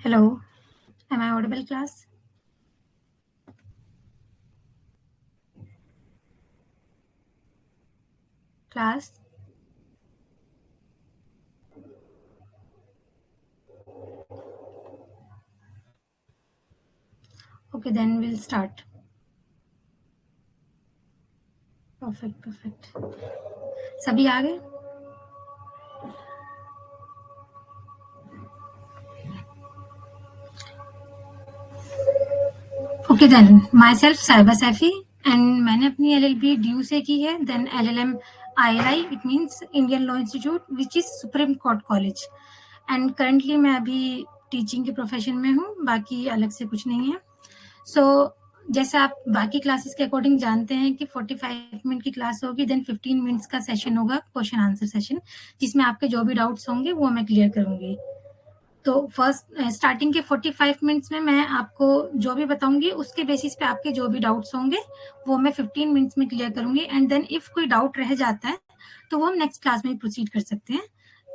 Hello, am I audible, class? Class? Okay, then we'll start. Perfect. सभी आ गए? Okay then, myself Saiba Saifi and मैंने अपनी LLB DU से की है, then LLM ILI, it means Indian Law Institute, which is Supreme Court College. And currently मैं अभी teaching के प्रोफेशन में हूँ, बाकी अलग से कुछ नहीं है. So जैसे आप बाकी क्लासेस के अकॉर्डिंग जानते हैं कि 45 मिनट की क्लास होगी, देन 15 मिनट्स का सेशन होगा, क्वेश्चन आंसर सेशन, जिसमें आपके जो भी डाउट्स होंगे वो मैं क्लियर करूंगी. तो फर्स्ट स्टार्टिंग के 45 मिनट्स में मैं आपको जो भी बताऊंगी उसके बेसिस पे आपके जो भी डाउट्स होंगे वो मैं 15 मिनट्स में क्लियर करूंगी. एंड देन इफ कोई डाउट रह जाता है तो वो हम नेक्स्ट क्लास में प्रोसीड कर सकते हैं.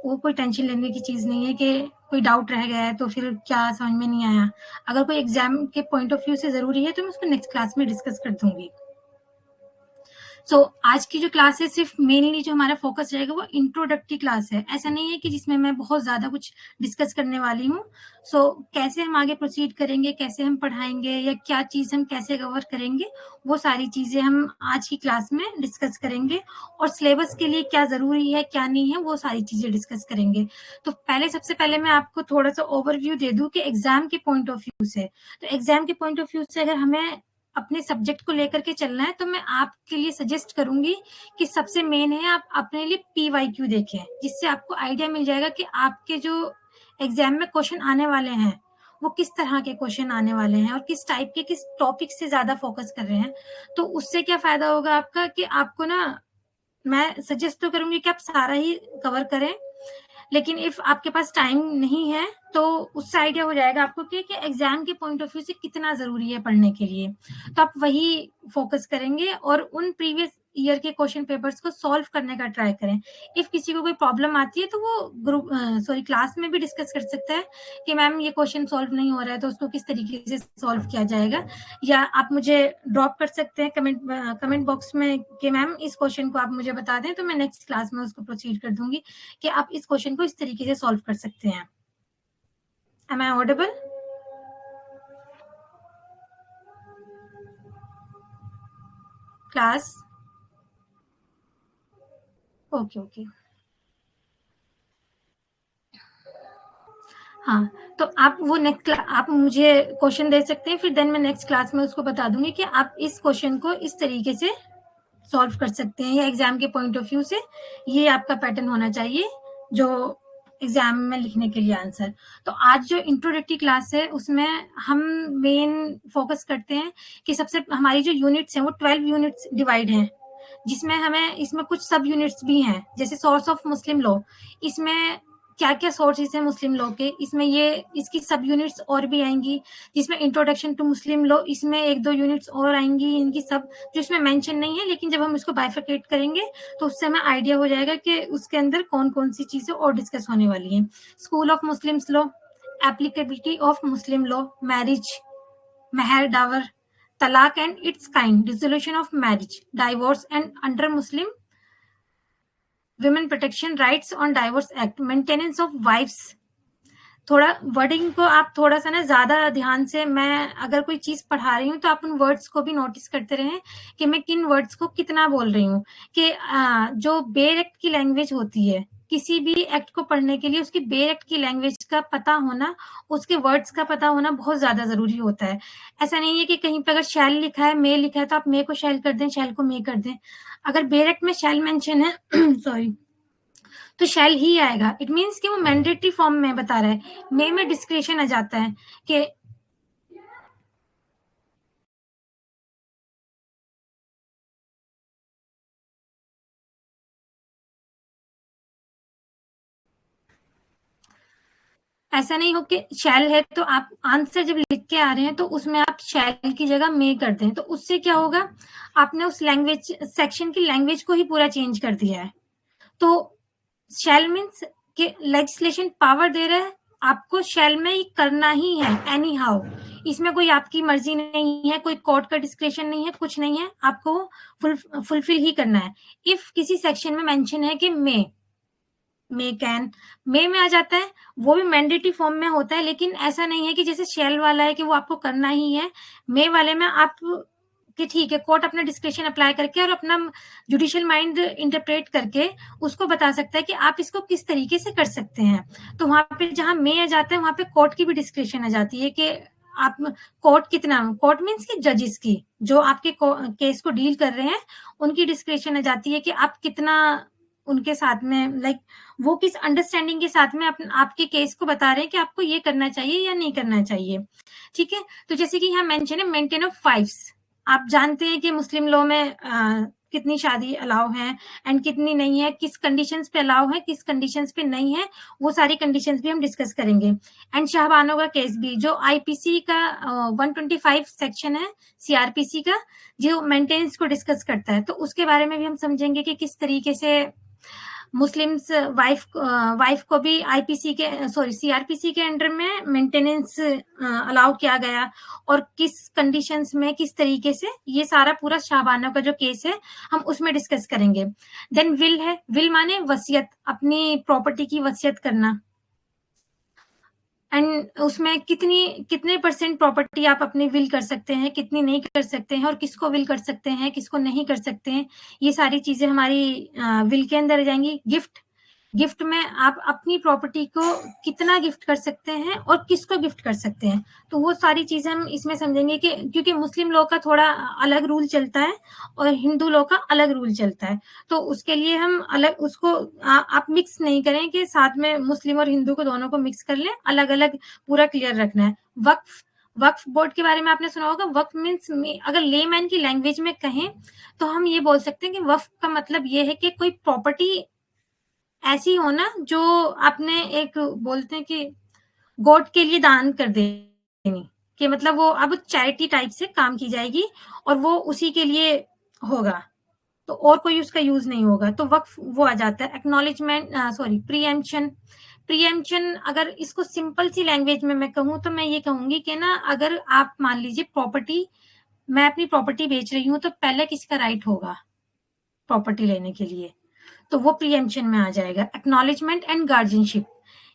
वो कोई टेंशन लेने की चीज नहीं है कि कोई डाउट रह गया है तो फिर क्या समझ में नहीं आया. अगर कोई एग्जाम के पॉइंट ऑफ व्यू से जरूरी है तो मैं उसको नेक्स्ट क्लास में डिस्कस कर दूंगी. सो आज की जो क्लास है सिर्फ मेनली जो हमारा फोकस रहेगा वो इंट्रोडक्टरी क्लास है. ऐसा नहीं है कि जिसमें मैं बहुत ज्यादा कुछ डिस्कस करने वाली हूँ. सो कैसे हम आगे प्रोसीड करेंगे, कैसे हम पढ़ाएंगे या क्या चीज हम कैसे कवर करेंगे, वो सारी चीजें हम आज की क्लास में डिस्कस करेंगे. और सिलेबस के लिए क्या जरूरी है क्या नहीं है वो सारी चीजें डिस्कस करेंगे. तो सबसे पहले मैं आपको थोड़ा सा ओवरव्यू दे दूं कि एग्जाम के पॉइंट ऑफ व्यू से. तो एग्जाम के पॉइंट ऑफ व्यू से अगर हमें अपने सब्जेक्ट को लेकर के चलना है तो मैं आपके लिए सजेस्ट करूंगी कि सबसे मेन है आप अपने लिए PYQ देखें, जिससे आपको आइडिया मिल जाएगा कि आपके जो एग्जाम में क्वेश्चन आने वाले हैं वो किस तरह के क्वेश्चन आने वाले हैं और किस टाइप के किस टॉपिक से ज्यादा फोकस कर रहे हैं. तो उससे क्या फायदा होगा आपका कि आपको ना, मैं सजेस्ट तो करूंगी कि आप सारा ही कवर करें, लेकिन इफ आपके पास टाइम नहीं है तो उससे आइडिया हो जाएगा आपको कि एग्जाम के पॉइंट ऑफ व्यू से कितना जरूरी है पढ़ने के लिए. तो आप वही फोकस करेंगे और उन प्रीवियस ईयर के क्वेश्चन पेपर्स को सॉल्व करने का ट्राई करें. इफ किसी को कोई प्रॉब्लम आती है तो वो ग्रुप क्लास में भी डिस्कस कर सकता है कि मैम ये क्वेश्चन सॉल्व नहीं हो रहा है तो उसको किस तरीके से सॉल्व किया जाएगा. या आप मुझे ड्रॉप कर सकते हैं कमेंट बॉक्स में कि मैम इस क्वेश्चन को आप मुझे बता दें तो मैं नेक्स्ट क्लास में उसको प्रोसीड कर दूंगी कि आप इस क्वेश्चन को इस तरीके से सॉल्व कर सकते हैं. Am I audible? Class? Okay. हाँ, तो आप वो आप मुझे क्वेश्चन दे सकते हैं, फिर देन मैं नेक्स्ट क्लास में उसको बता दूंगी कि आप इस क्वेश्चन को इस तरीके से सॉल्व कर सकते हैं या एग्जाम के पॉइंट ऑफ व्यू से ये आपका पैटर्न होना चाहिए जो एग्जाम में लिखने के लिए आंसर. तो आज जो इंट्रोडक्टरी क्लास है उसमें हम मेन फोकस करते हैं कि सबसे हमारी जो यूनिट्स हैं वो 12 यूनिट्स डिवाइड हैं, जिसमें हमें इसमें कुछ सब यूनिट्स भी हैं जैसे सोर्स ऑफ मुस्लिम लॉ. इसमें क्या क्या सोर्सेज हैं मुस्लिम लॉ के, इसमें ये इसकी सब यूनिट्स और भी आएंगी. जिसमें इंट्रोडक्शन टू मुस्लिम लॉ, इसमें एक दो यूनिट्स और आएंगी इनकी सब, जो इसमें मेंशन नहीं है, लेकिन जब हम इसको बाइफरकेट करेंगे तो उससे हमें आइडिया हो जाएगा कि उसके अंदर कौन कौन सी चीजें और डिस्कस होने वाली हैं. School of Muslim law, applicability of Muslim law, marriage, मेहर dower, talaq and its kind, dissolution of marriage, divorce and under Muslim women protection, rights on divorce act, maintenance of wives. थोड़ा wording को आप थोड़ा सा ना ज्यादा ध्यान से, मैं अगर कोई चीज पढ़ा रही हूँ तो आप उन वर्ड्स को भी नोटिस करते रहें कि मैं किन वर्ड्स को कितना बोल रही हूँ. कि जो बेर एक्ट की लैंग्वेज होती है, किसी भी एक्ट को पढ़ने के लिए उसकी बेर एक्ट की लैंग्वेज का पता होना, उसके वर्ड्स का पता होना बहुत ज्यादा जरूरी होता है. ऐसा नहीं है कि कहीं पर अगर शैल लिखा है, मे लिखा है तो आप मे को शैल कर दें, शैल को मे कर दें. अगर बेर एक्ट में शैल मेंशन है सॉरी, तो शैल ही आएगा. इट मीन्स कि वो मैंडेटरी फॉर्म में बता रहा है. मे में डिस्क्रिशन आ जाता है कि ऐसा नहीं हो कि शैल है तो आप आंसर जब लिख के आ रहे हैं तो उसमें आप शैल की जगह मे कर दें, तो उससे क्या होगा, आपने उस लैंग्वेज सेक्शन की लैंग्वेज को ही पूरा चेंज कर दिया है. तो शैल मीन्स कि लेजिस्लेशन पावर दे रहा है आपको शेल में ही करना ही है एनी हाउ। इसमें कोई आपकी मर्जी नहीं है, कोई कोर्ट का डिस्क्रिप्शन नहीं है, कुछ नहीं है, आपको फुलफिल ही करना है। इफ किसी सेक्शन में मेंशन है कि मे कैन, मे में आ जाता है, वो भी मैंडेटरी फॉर्म में होता है, लेकिन ऐसा नहीं है कि जैसे शेल वाला है कि वो आपको करना ही है। मे वाले में आप कि ठीक है, कोर्ट अपना डिस्क्रिप्शन अप्लाई करके और अपना जुडिशियल माइंड इंटरप्रेट करके उसको बता सकता है कि आप इसको किस तरीके से कर सकते हैं। तो वहां पे जहां मे आ जाता है, वहां पे कोर्ट की भी डिस्क्रिप्शन आ जाती है कि आप कोर्ट कितना, कोर्ट मीन्स की जजेस की, जो आपके केस को डील कर रहे हैं, उनकी डिस्क्रिप्शन आ जाती है कि आप कितना उनके साथ में लाइक वो किस अंडरस्टैंडिंग के साथ में आपके केस को बता रहे हैं कि आपको ये करना चाहिए या नहीं करना चाहिए। ठीक है, तो जैसे कि यहाँ मेंशन है मेंटेन ऑफ फाइव्स। आप जानते हैं कि मुस्लिम लॉ में कितनी शादी अलाउ है एंड कितनी नहीं है, किस कंडीशंस पे अलाउ है, किस कंडीशंस पे नहीं है, वो सारी कंडीशंस भी हम डिस्कस करेंगे। एंड शाहबानो का केस भी, जो आईपीसी का 125 सेक्शन है सीआरपीसी का, जो मेंटेनेंस को डिस्कस करता है, तो उसके बारे में भी हम समझेंगे कि किस तरीके से मुस्लिम्स वाइफ को भी आईपीसी के सॉरी सीआरपीसी के अंडर में मेंटेनेंस अलाउ किया गया, और किस कंडीशंस में किस तरीके से, ये सारा पूरा शाहबानो का जो केस है हम उसमें डिस्कस करेंगे। देन विल है, विल माने वसीयत, अपनी प्रॉपर्टी की वसीयत करना, एंड उसमें कितने परसेंट प्रॉपर्टी आप अपनी विल कर सकते हैं, कितनी नहीं कर सकते हैं, और किसको विल कर सकते हैं, किसको नहीं कर सकते हैं, ये सारी चीजें हमारी विल के अंदर जाएंगी। गिफ्ट, गिफ्ट में आप अपनी प्रॉपर्टी को कितना गिफ्ट कर सकते हैं और किसको गिफ्ट कर सकते हैं, तो वो सारी चीजें हम इसमें समझेंगे कि क्योंकि मुस्लिम लॉ का थोड़ा अलग रूल चलता है और हिंदू लॉ का अलग रूल चलता है, तो उसके लिए हम अलग उसको आप मिक्स नहीं करें कि साथ में मुस्लिम और हिंदू को दोनों को मिक्स कर लें, अलग अलग पूरा क्लियर रखना है। वक्फ, वक्फ बोर्ड के बारे में आपने सुना होगा। वक्फ मीन्स अगर लेमैन की लैंग्वेज में कहें तो हम ये बोल सकते हैं कि वक्फ का मतलब ये है कि कोई प्रॉपर्टी ऐसी हो ना जो आपने एक बोलते हैं कि गॉड के लिए दान कर देनी, कि मतलब वो अब चैरिटी टाइप से काम की जाएगी और वो उसी के लिए होगा, तो और कोई उसका यूज नहीं होगा, तो वक्फ वो आ जाता है। एक्नॉलेजमेंट सॉरी प्रीएम्पशन, प्रीएम्पशन अगर इसको सिंपल सी लैंग्वेज में मैं कहूँ तो मैं ये कहूंगी कि ना, अगर आप मान लीजिए प्रॉपर्टी, मैं अपनी प्रॉपर्टी बेच रही हूँ, तो पहले किसका राइट होगा प्रॉपर्टी लेने के लिए, तो वो प्रीएम्पशन में आ जाएगा। एक्नॉलेजमेंट एंड गार्जियनशिप,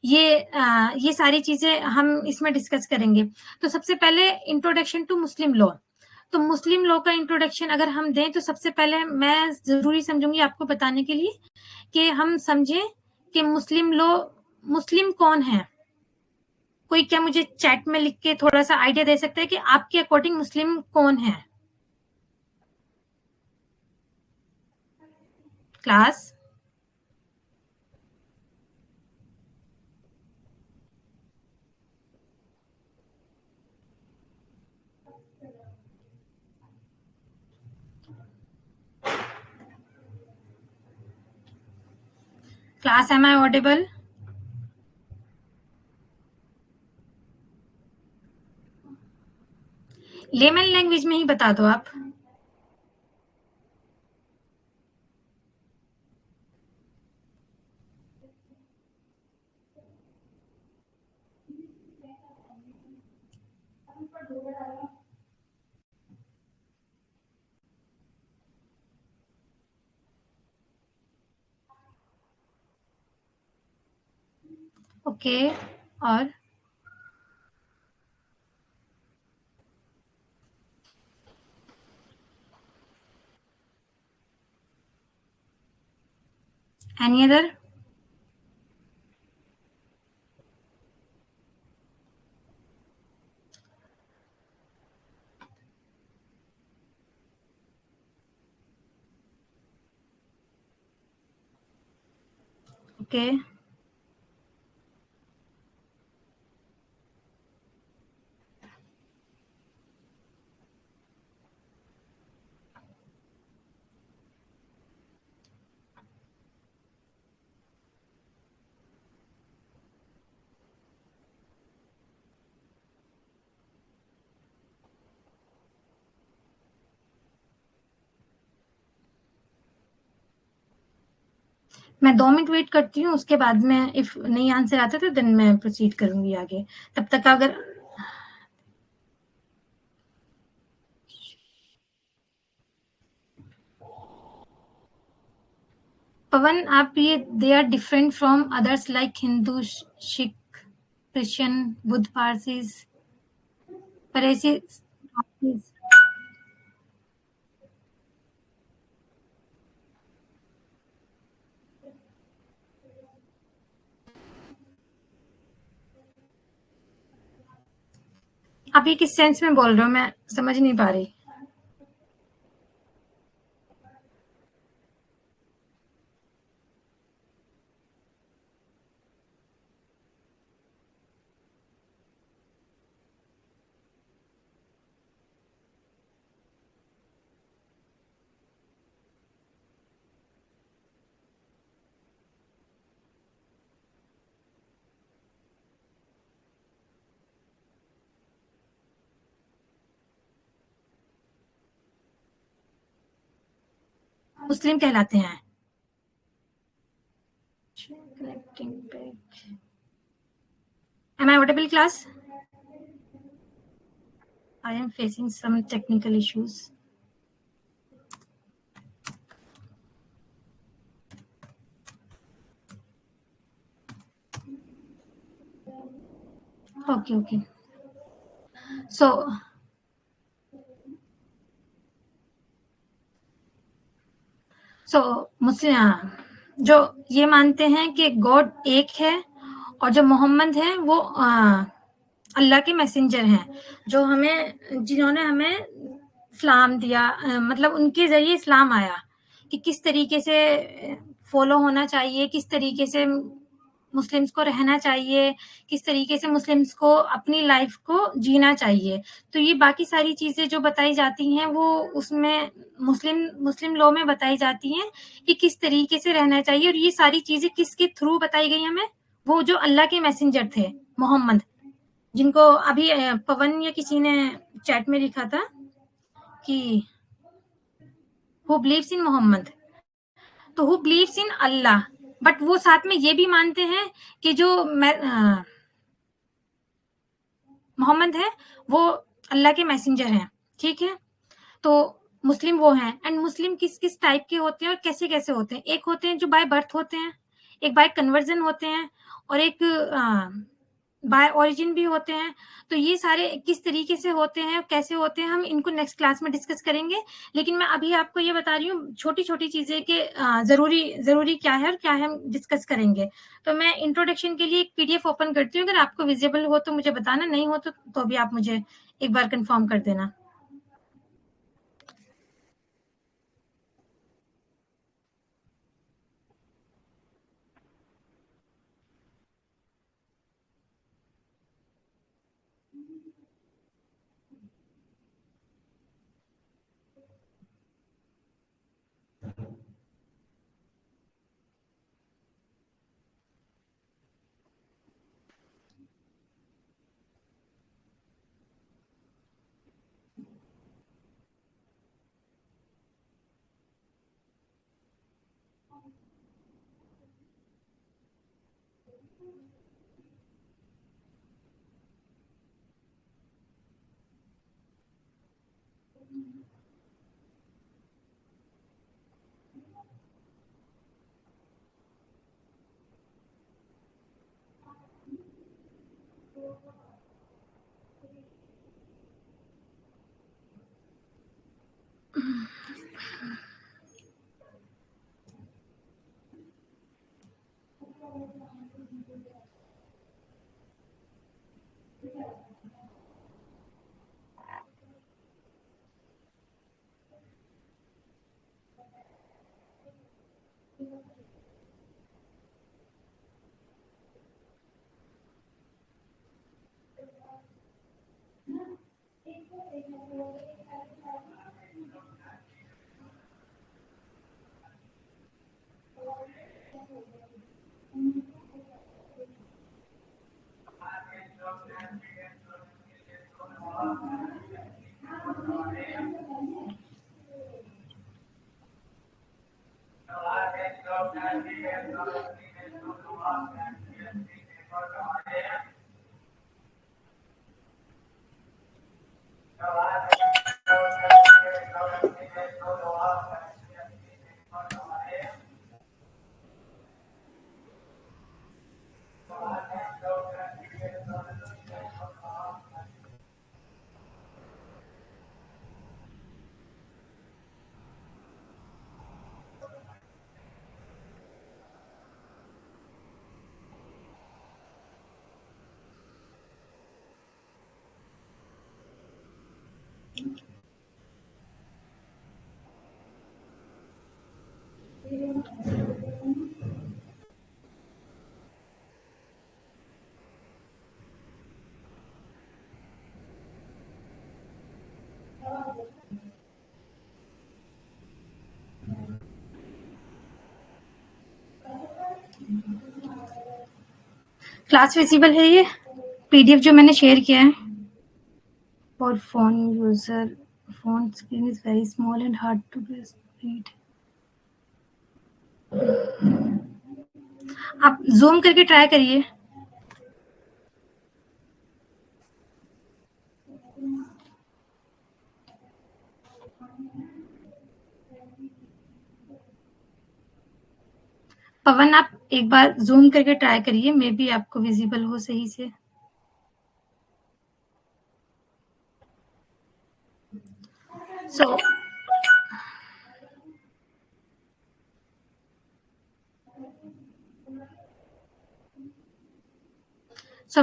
ये सारी चीजें हम इसमें डिस्कस करेंगे। तो सबसे पहले इंट्रोडक्शन टू मुस्लिम लॉ, तो मुस्लिम लॉ का इंट्रोडक्शन अगर हम दें तो सबसे पहले मैं जरूरी समझूंगी आपको बताने के लिए कि हम समझें कि मुस्लिम लॉ, मुस्लिम कौन है। कोई क्या मुझे चैट में लिख के थोड़ा सा आइडिया दे सकता है कि आपके अकॉर्डिंग मुस्लिम कौन है? Class, class am I audible? Layman language में ही बता दो आप। ओके, और एनी अदर? ओके, मैं 2 मिनट वेट करती हूँ, उसके बाद में इफ नहीं आंसर आता तो देन मैं प्रोसीड करूंगी आगे। तब तक अगर पवन, आप ये they are different from others like Hindu, Sikh, Christian, Buddha, Parsis, पर ऐसे आप ये किस सेंस में बोल रहे हो, मैं समझ नहीं पा रही। मुस्लिम कहलाते हैं। Connecting back. Am I audible, class? I am facing some technical issues. Okay. सो मुस्लिम जो ये मानते हैं कि गॉड एक है, और जो मोहम्मद है वो अल्लाह के मैसेंजर हैं, जो जिन्होंने हमें इस्लाम दिया, मतलब उनके जरिए इस्लाम आया कि किस तरीके से फॉलो होना चाहिए, किस तरीके से मुस्लिम्स को रहना चाहिए, किस तरीके से मुस्लिम्स को अपनी लाइफ को जीना चाहिए। तो ये बाकी सारी चीजें जो बताई जाती हैं वो उसमें मुस्लिम लॉ में बताई जाती हैं कि किस तरीके से रहना चाहिए। और ये सारी चीजें किसके थ्रू बताई गई हमें? वो जो अल्लाह के मैसेंजर थे, मोहम्मद, जिनको अभी पवन या किसी ने चैट में लिखा था कि हु बिलीव्स इन मोहम्मद, तो who believes in Allah, but वो साथ में ये भी मानते हैं कि जो मोहम्मद है वो अल्लाह के मैसेंजर हैं। ठीक है, तो मुस्लिम वो हैं। एंड मुस्लिम किस किस टाइप के होते हैं और कैसे कैसे होते हैं? एक होते हैं जो बाय बर्थ होते हैं, एक बाय कन्वर्जन होते हैं, और एक बाय ओरिजिन भी होते हैं। तो ये सारे किस तरीके से होते हैं, कैसे होते हैं, हम इनको नेक्स्ट क्लास में डिस्कस करेंगे। लेकिन मैं अभी आपको ये बता रही हूँ छोटी छोटी चीजें कि जरूरी जरूरी क्या है और क्या है, हम डिस्कस करेंगे। तो मैं इंट्रोडक्शन के लिए एक पीडीएफ ओपन करती हूँ, अगर आपको विजिबल हो तो मुझे बताना, नहीं हो तो भी आप मुझे एक बार कंफर्म कर देना। क्लास विजिबल है ये पीडीएफ जो मैंने शेयर किया है? For phone user, phone screen is very small and hard to read. आप जूम करके ट्राई करिए. पवन, आप एक बार जूम करके ट्राई करिए, मे बी आपको विजिबल हो सही से. सो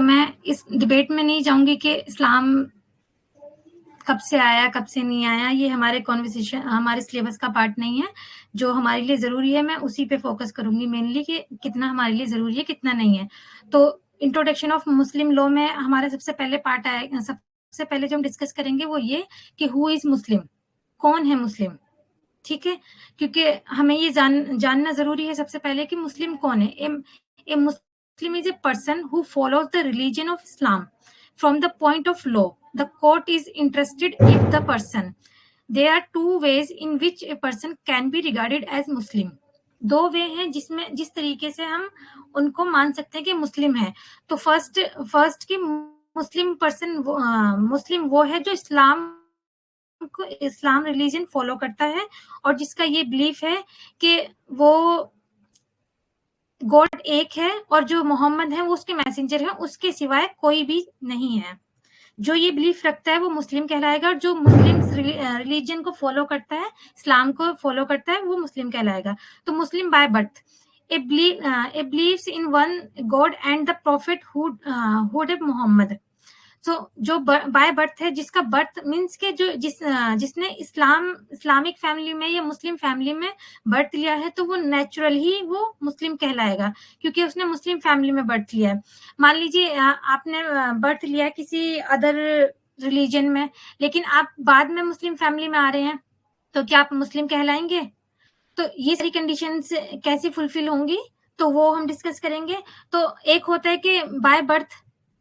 मैं इस डिबेट में नहीं जाऊंगी कि इस्लाम कब से आया कब से नहीं आया. ये हमारे कॉन्वर्सेशन, हमारे सिलेबस का पार्ट नहीं है. जो हमारे लिए जरूरी है मैं उसी पे फोकस करूंगी मेनली, कि कितना हमारे लिए जरूरी है कितना नहीं है. तो इंट्रोडक्शन ऑफ मुस्लिम लॉ में हमारा सबसे पहले पार्ट आएगा. सबसे पहले जो हम डिस्कस करेंगे वो ये कि हु इज मुस्लिम, कौन है मुस्लिम. ठीक है, क्योंकि हमें ये जानना जरूरी है सबसे पहले कि मुस्लिम कौन है. A Muslim is a person who follows the religion of Islam from the point of law. The court is interested if the person. There are two ways in which a person can be regarded as Muslim. दो वे हैं जिस तरीके से हम उनको मान सकते हैं कि मुस्लिम है. तो फर्स्ट की मुस्लिम पर्सन, मुस्लिम वो है जो इस्लाम रिलीजन फॉलो करता है और जिसका ये बिलीफ है कि वो गॉड एक है और जो मोहम्मद है वो उसके मैसेंजर है, उसके सिवाय कोई भी नहीं है. जो ये बिलीफ रखता है वो मुस्लिम कहलाएगा, और जो मुस्लिम रिलीजन को फॉलो करता है, इस्लाम को फॉलो करता है, वो मुस्लिम कहलाएगा. तो Muslim by birth, a believes in one God and the prophethood Muhammad. So जो बाय बर्थ है, जिसका बर्थ मीन्स के जिसने इस्लामिक फैमिली में या मुस्लिम फैमिली में बर्थ लिया है, तो वो नेचुरल ही वो मुस्लिम कहलाएगा क्योंकि उसने मुस्लिम फैमिली में बर्थ लिया है. मान लीजिए आपने बर्थ लिया किसी अदर रिलीजन में, लेकिन आप बाद में मुस्लिम फैमिली में आ रहे हैं, तो क्या आप मुस्लिम कहलाएंगे? तो ये सारी कंडीशंस कैसे फुलफिल होंगी, तो वो हम डिस्कस करेंगे. तो एक होता है कि बाय बर्थ,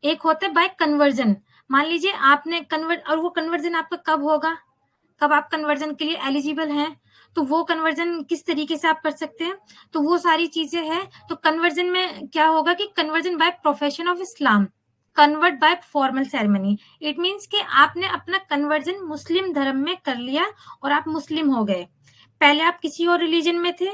एक होता है बाय कन्वर्जन. मान लीजिए आपने कन्वर्ट, और वो कन्वर्जन आपका कब होगा, कब आप कन्वर्जन के लिए एलिजिबल हैं, तो वो कन्वर्जन किस तरीके से आप कर सकते हैं, तो वो सारी चीजें हैं. तो कन्वर्जन में क्या होगा कि conversion by profession of Islam, convert by formal ceremony. It means कि आपने अपना कन्वर्जन मुस्लिम धर्म में कर लिया और आप मुस्लिम हो गए. पहले आप किसी और रिलीजन में थे,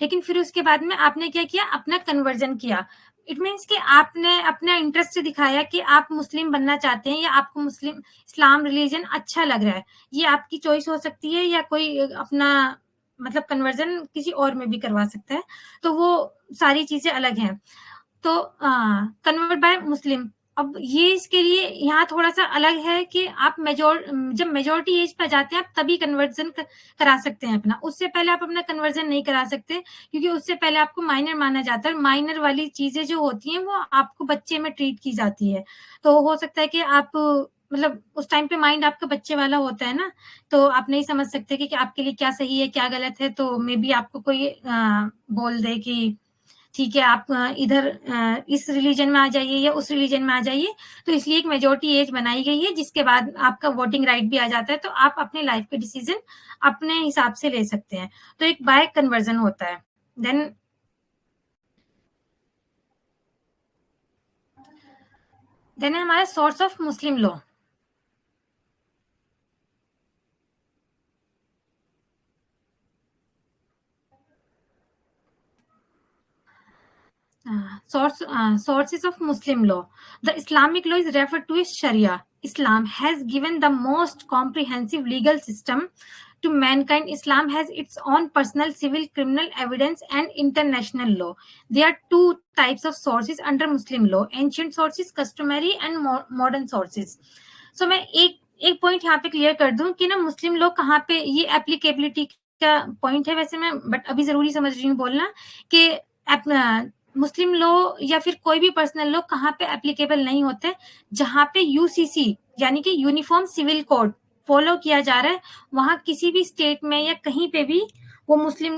लेकिन फिर उसके बाद में आपने क्या किया, अपना कन्वर्जन किया. इट मीन्स कि आपने अपना इंटरेस्ट दिखाया कि आप मुस्लिम बनना चाहते हैं या आपको मुस्लिम इस्लाम रिलीजन अच्छा लग रहा है. ये आपकी चॉइस हो सकती है, या कोई अपना मतलब कन्वर्जन किसी और में भी करवा सकता है. तो वो सारी चीजें अलग हैं. तो कन्वर्ट बाय मुस्लिम, अब ये इसके लिए यहाँ थोड़ा सा अलग है कि आप जब मेजोरिटी एज पे जाते हैं आप तभी कन्वर्जन करा सकते हैं अपना. उससे पहले आप अपना कन्वर्जन नहीं करा सकते, क्योंकि उससे पहले आपको माइनर माना जाता है. माइनर वाली चीजें जो होती हैं वो आपको बच्चे में ट्रीट की जाती है. तो हो सकता है कि आप मतलब उस टाइम पे माइंड आपका बच्चे वाला होता है ना, तो आप नहीं समझ सकते कि आपके लिए क्या सही है क्या गलत है. तो मे बी आपको कोई बोल दे कि ठीक है आप इधर इस रिलीजन में आ जाइए या उस रिलीजन में आ जाइए. तो इसलिए एक मेजोरिटी एज बनाई गई है जिसके बाद आपका वोटिंग राइट भी आ जाता है, तो आप अपने लाइफ के डिसीजन अपने हिसाब से ले सकते हैं. तो एक बाय कन्वर्जन होता है. देन है हमारा source of Muslim law. Sources of Muslim law. The Islamic law is referred to as Sharia. Islam has given the most comprehensive legal system to mankind. Islam has its own personal, civil, criminal, evidence, and international law. There are two types of sources under Muslim law: ancient sources, customary, and modern sources. So मैं एक एक point यहाँ पे clear कर दूं कि ना मुस्लिम लोग कहाँ पे, ये एप्लीकेबिलिटी का पॉइंट है वैसे, मैं बट अभी जरूरी समझ रही हूँ बोलना कि मुस्लिम लॉ या फिर कोई भी पर्सनल लॉ कहाँ पे एप्लीकेबल नहीं होते, जहाँ पे यूसीसी यानी कि यूनिफॉर्म सिविल कोड फॉलो किया जा रहा है, वहां किसी भी स्टेट में या कहीं पे भी वो मुस्लिम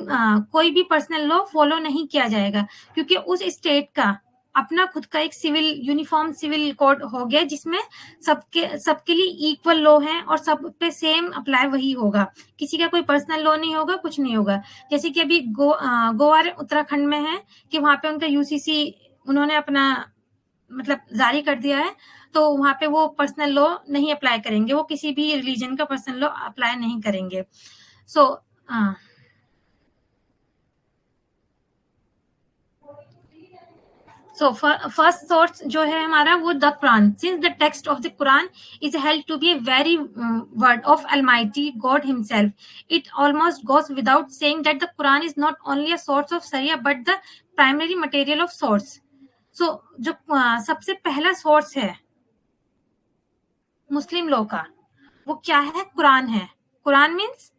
कोई भी पर्सनल लॉ फॉलो नहीं किया जाएगा, क्योंकि उस स्टेट का अपना खुद का एक सिविल यूनिफॉर्म सिविल कोड हो गया, जिसमें सबके सबके लिए इक्वल लॉ है और सब पे सेम अप्लाई वही होगा, किसी का कोई पर्सनल लॉ नहीं होगा, कुछ नहीं होगा। जैसे कि अभी गोवा उत्तराखंड में है कि वहां पे उनका यूसीसी उन्होंने अपना मतलब जारी कर दिया है, तो वहां पे वो पर्सनल लॉ नहीं अप्लाई करेंगे, वो किसी भी रिलीजन का पर्सनल लॉ अप्लाई नहीं करेंगे। सो So first source जो है हमारा वो the Quran, since the text of the Quran is held to be a very word of Almighty God Himself. It almost goes without saying that the Quran is not only a source of Sharia but the primary material of source. So जो सबसे पहला source है मुस्लिम law का वो क्या है, कुरान है। Quran means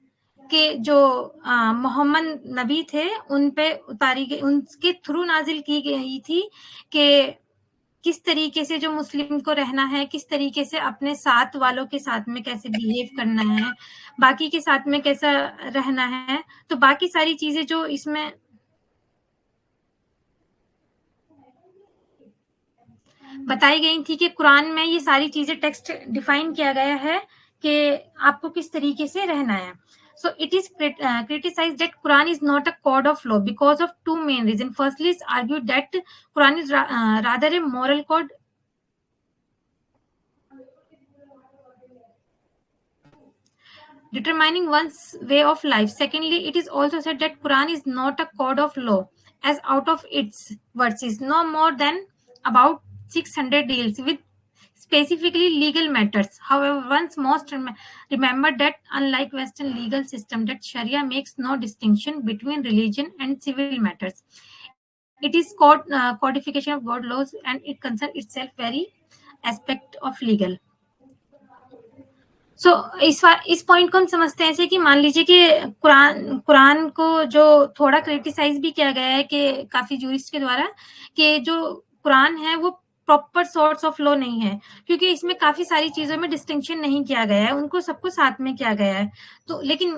के जो मोहम्मद नबी थे उन पे उतारी गई, उनके थ्रू नाजिल की गई थी कि किस तरीके से जो मुस्लिम को रहना है, किस तरीके से अपने साथ वालों के साथ में कैसे बिहेव करना है, बाकी के साथ में कैसा रहना है। तो बाकी सारी चीजें जो इसमें बताई गई थी कि कुरान में ये सारी चीजें टेक्स्ट डिफाइन किया गया है कि आपको किस तरीके से रहना है। So it is criticized that Quran is not a code of law because of two main reasons. Firstly, it's argued that Quran is rather a moral code determining one's way of life. Secondly, it is also said that Quran is not a code of law, as out of its verses, no more than about 600 deals with specifically legal matters. However, once most remember that unlike Western legal system, that Sharia makes no distinction between religion and civil matters. It is codification of God laws and it concerns itself very aspect of legal. सो इस point को हम समझते हैं ऐसे कि मान लीजिए कि कुरान को जो थोड़ा क्रिटिसाइज भी किया गया है कि काफी जूरिस्ट के द्वारा कि जो कुरान है वो प्रॉपर सोर्स ऑफ लॉ नहीं है, क्योंकि इसमें काफी सारी चीजों में डिस्टिंक्शन नहीं किया गया है, उनको सबको साथ में किया गया है। तो लेकिन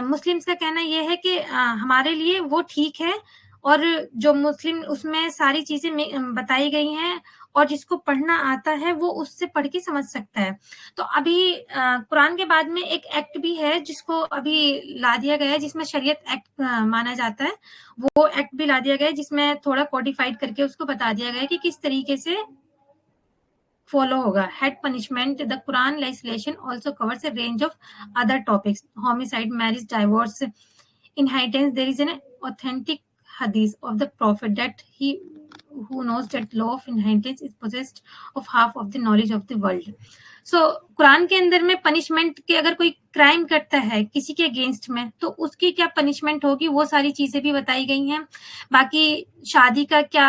मुस्लिम्स का कहना यह है कि हमारे लिए वो ठीक है, और जो मुस्लिम उसमें सारी चीजें बताई गई हैं और जिसको पढ़ना आता है वो उससे पढ़ के समझ सकता है। तो अभी कुरान के बाद में एक एक्ट भी है जिसको अभी ला दिया गया है, जिसमें शरीयत एक्ट माना जाता है। वो एक्ट भी ला दिया गया है जिसमें थोड़ा कोडिफाइड करके उसको बता दिया गया है कि किस तरीके से फॉलो होगा। Head punishment, the Quran legislation also covers a range of other topics, homicide, marriage, divorce, inheritance. There is an authentic hadith of the prophet that he who knows that law of inheritance is possessed of half of the knowledge of the world. So Quran के अंदर में punishment के अगर कोई crime करता है किसी के अगेंस्ट में तो उसकी क्या पनिशमेंट होगी वो सारी चीजें भी बताई गई हैं। बाकी शादी का क्या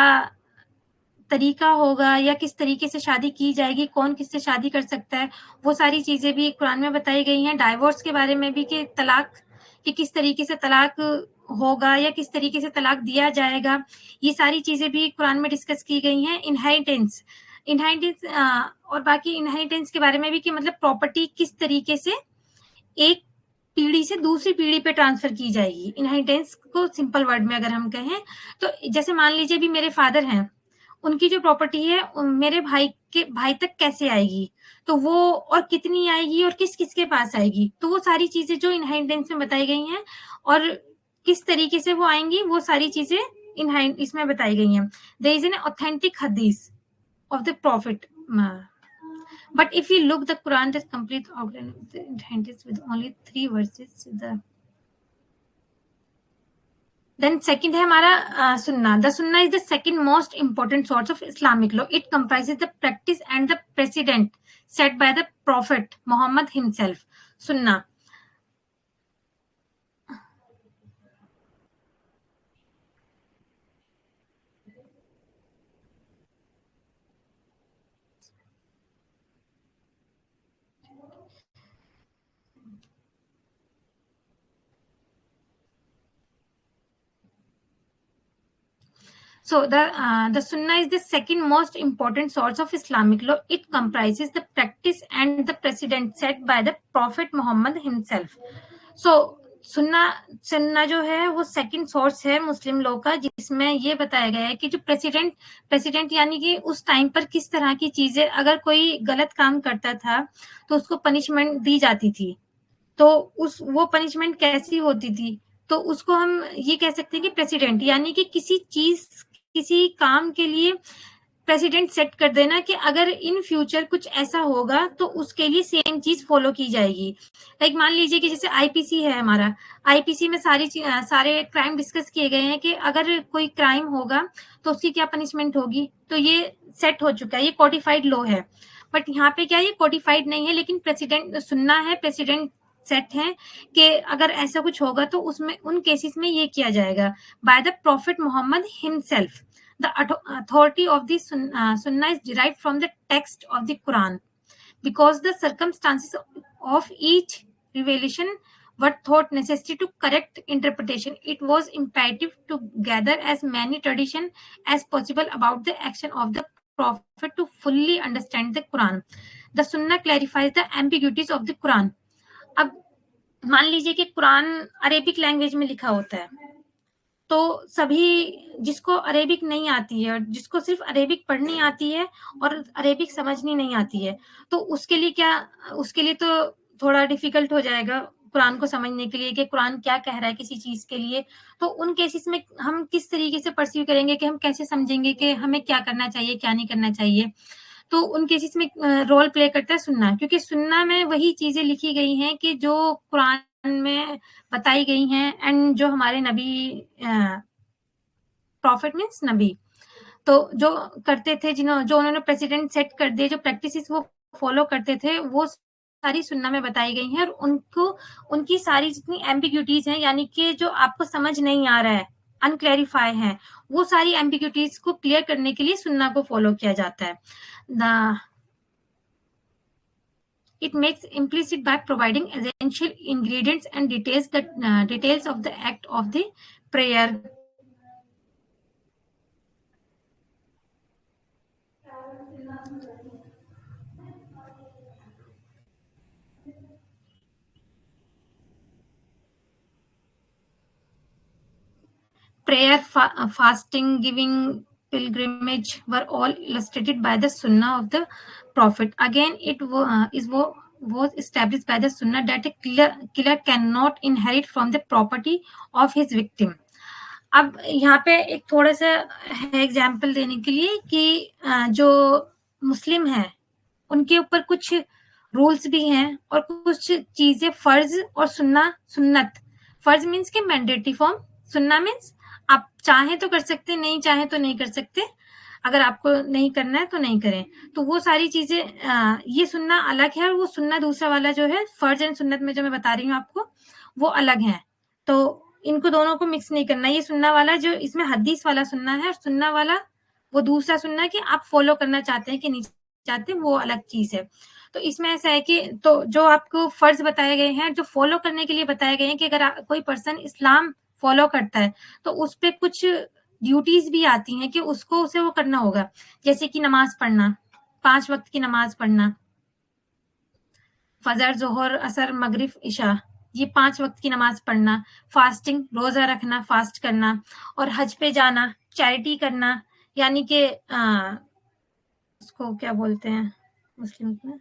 तरीका होगा या किस तरीके से शादी की जाएगी, कौन किससे शादी कर सकता है, वो सारी चीजें भी कुरान में बताई गई हैं। डाइवोर्स के बारे में भी कि तलाक कि किस तरीके से तलाक होगा या किस तरीके से तलाक दिया जाएगा, ये सारी चीजें भी कुरान में डिस्कस की गई हैं। इनहेरिटेंस इनहेरिटेंस और बाकी इनहेरिटेंस के बारे में भी कि मतलब प्रॉपर्टी किस तरीके से एक पीढ़ी से दूसरी पीढ़ी पे ट्रांसफर की जाएगी। इनहेरिटेंस को सिंपल वर्ड में अगर हम कहें तो जैसे मान लीजिए भी मेरे फादर हैं, उनकी जो प्रॉपर्टी है मेरे भाई तक कैसे आएगी, तो वो और कितनी आएगी और किस किस के पास आएगी, तो वो सारी चीजें जो इनहेरिटेंस में बताई गई हैं और किस तरीके से वो आएंगी वो सारी चीजें इसमें बताई गई हैं। देयर इज एन ऑथेंटिक हदीस of the prophet. But if you look the Quran, is complete outline of the inheritance with only 3 verses. Then second है हमारा सुन्ना. The sunnah is the second most important source of Islamic law. It comprises the practice and the precedent set by the Prophet Muhammad himself. Sunnah. So the Sunnah is the second most important source of Islamic law. It comprises the practice and the precedent set by the Prophet Muhammad himself. So सुन्ना जो है वो second source है मुस्लिम law का, जिसमें ये बताया गया है कि जो प्रेसिडेंट यानी कि उस टाइम पर किस तरह की चीजें, अगर कोई गलत काम करता था तो उसको पनिशमेंट दी जाती थी, तो वो पनिशमेंट कैसी होती थी, तो उसको हम ये कह सकते हैं कि प्रेसिडेंट यानी कि किसी काम के लिए प्रेसिडेंट सेट कर देना कि अगर इन फ्यूचर कुछ ऐसा होगा तो उसके लिए सेम चीज फॉलो की जाएगी। लाइक मान लीजिए कि जैसे आईपीसी है हमारा, आईपीसी में सारे क्राइम डिस्कस किए गए हैं कि अगर कोई क्राइम होगा तो उसकी क्या पनिशमेंट होगी, तो ये सेट हो चुका है, ये कोडिफाइड लॉ है। बट यहाँ पे क्या ये कोडिफाइड नहीं है, लेकिन प्रेसिडेंट सुनना है, प्रेसिडेंट सेट है कि अगर ऐसा कुछ होगा तो उसमें उन केसेस में ये किया जाएगा by the prophet Muhammad himself. The authority of the Sunnah is derived from the text of the Quran, because the circumstances of each revelation were thought necessary to correct interpretation. It was imperative to gather as many traditions as possible about the action of the Prophet to fully understand the Quran. The Sunnah clarifies the ambiguities of the Quran. अब मान लीजिए कि Quran Arabic language में लिखा होता है, तो सभी जिसको अरेबिक नहीं आती है, जिसको सिर्फ अरेबिक पढ़नी आती है और अरेबिक समझनी नहीं आती है, तो उसके लिए तो थोड़ा डिफिकल्ट हो जाएगा कुरान को समझने के लिए कि कुरान क्या कह रहा है किसी चीज के लिए। तो उन केसेस में हम किस तरीके से परसीव करेंगे, कि हम कैसे समझेंगे कि हमें क्या करना चाहिए क्या नहीं करना चाहिए। तो उन केसेस में रोल प्ले करता है सुन्ना, क्योंकि सुन्ना में वही चीजें लिखी गई हैं कि जो कुरान में बताई गई हैं, एंड जो हमारे नबी प्रॉफिट मीन्स नबी तो जो करते थे, जो उन्होंने प्रेसिडेंट सेट कर दिए, जो प्रैक्टिसेस वो फॉलो करते थे, वो सारी सुन्ना में बताई गई हैं। और उनकी सारी जितनी एम्बिग्यूटीज हैं, यानी कि जो आपको समझ नहीं आ रहा है, अनक्लैरिफाई है, वो सारी एम्बिग्यूटीज को क्लियर करने के लिए सुन्ना को फॉलो किया जाता है। It makes implicit by providing essential ingredients and details of the act of the prayer. Prayer, fasting, giving, pilgrimage were all illustrated by the Sunnah of the Prophet. Again, it was established by the Sunnah that a killer cannot inherit from the property of his victim. अब यहाँ पे एक थोड़ा सा है example देने के लिए कि जो मुस्लिम हैं उनके ऊपर कुछ रूल्स भी हैं और कुछ चीजें फर्ज और सुन्नत। फर्ज मीन्स के मैंडेटरी फॉर्म, सुन्ना मीन्स आप चाहें तो कर सकते, नहीं चाहें तो नहीं कर सकते, अगर आपको नहीं करना है तो नहीं करें। तो वो सारी चीजें ये सुन्ना अलग है, और वो सुन्ना दूसरा वाला जो है फर्ज एंड सुन्नत में जो मैं बता रही हूँ आपको, वो अलग है। तो इनको दोनों को मिक्स नहीं करना। ये सुन्ना वाला जो इसमें हदीस वाला सुन्ना है, और सुन्ना वाला वो दूसरा सुन्ना कि आप फॉलो करना चाहते हैं कि नहीं चाहते, वो अलग चीज है। तो इसमें ऐसा है कि तो जो आपको फर्ज बताए गए हैं, जो फॉलो करने के लिए बताए गए हैं, कि अगर कोई पर्सन इस्लाम फॉलो करता है तो उस पर कुछ ड्यूटीज भी आती हैं कि उसे वो करना होगा, जैसे कि नमाज पढ़ना, 5 वक्त की नमाज पढ़ना, फजर, जोहर, असर, मगरिब, इशा, ये 5 वक्त की नमाज पढ़ना, फास्टिंग, रोजा रखना, फास्ट करना, और हज पे जाना, चैरिटी करना, यानी कि उसको क्या बोलते हैं मुस्लिम में,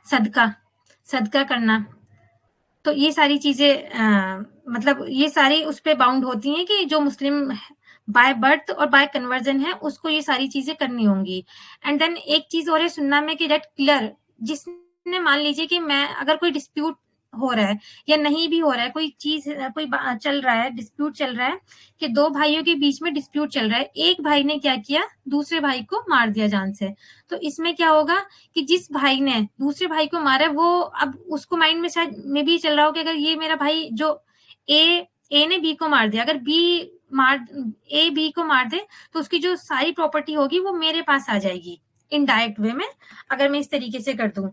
सदका करना। तो ये सारी चीजें मतलब ये सारी उस पे बाउंड होती हैं कि जो मुस्लिम बाय बर्थ और बाय कन्वर्जन है उसको ये सारी चीजें करनी होंगी। एंड देन एक चीज और है सुन्ना में कि डेट क्लियर, जिसने मान लीजिए कि मैं अगर कोई डिस्प्यूट हो रहा है या नहीं भी हो रहा है, कोई चीज चल रहा है, डिस्प्यूट चल रहा है कि 2 भाइयों के बीच में डिस्प्यूट चल रहा है, एक भाई ने क्या किया, दूसरे भाई को मार दिया जान से। तो इसमें क्या होगा कि जिस भाई ने दूसरे भाई को मारा, वो अब उसको माइंड में शायद में भी चल रहा हो कि अगर ये मेरा भाई जो ए ने बी को मार दिया, अगर ए बी को मार दे तो उसकी जो सारी प्रॉपर्टी होगी वो मेरे पास आ जाएगी इनडायरेक्ट वे में, अगर मैं इस तरीके से कर दूं।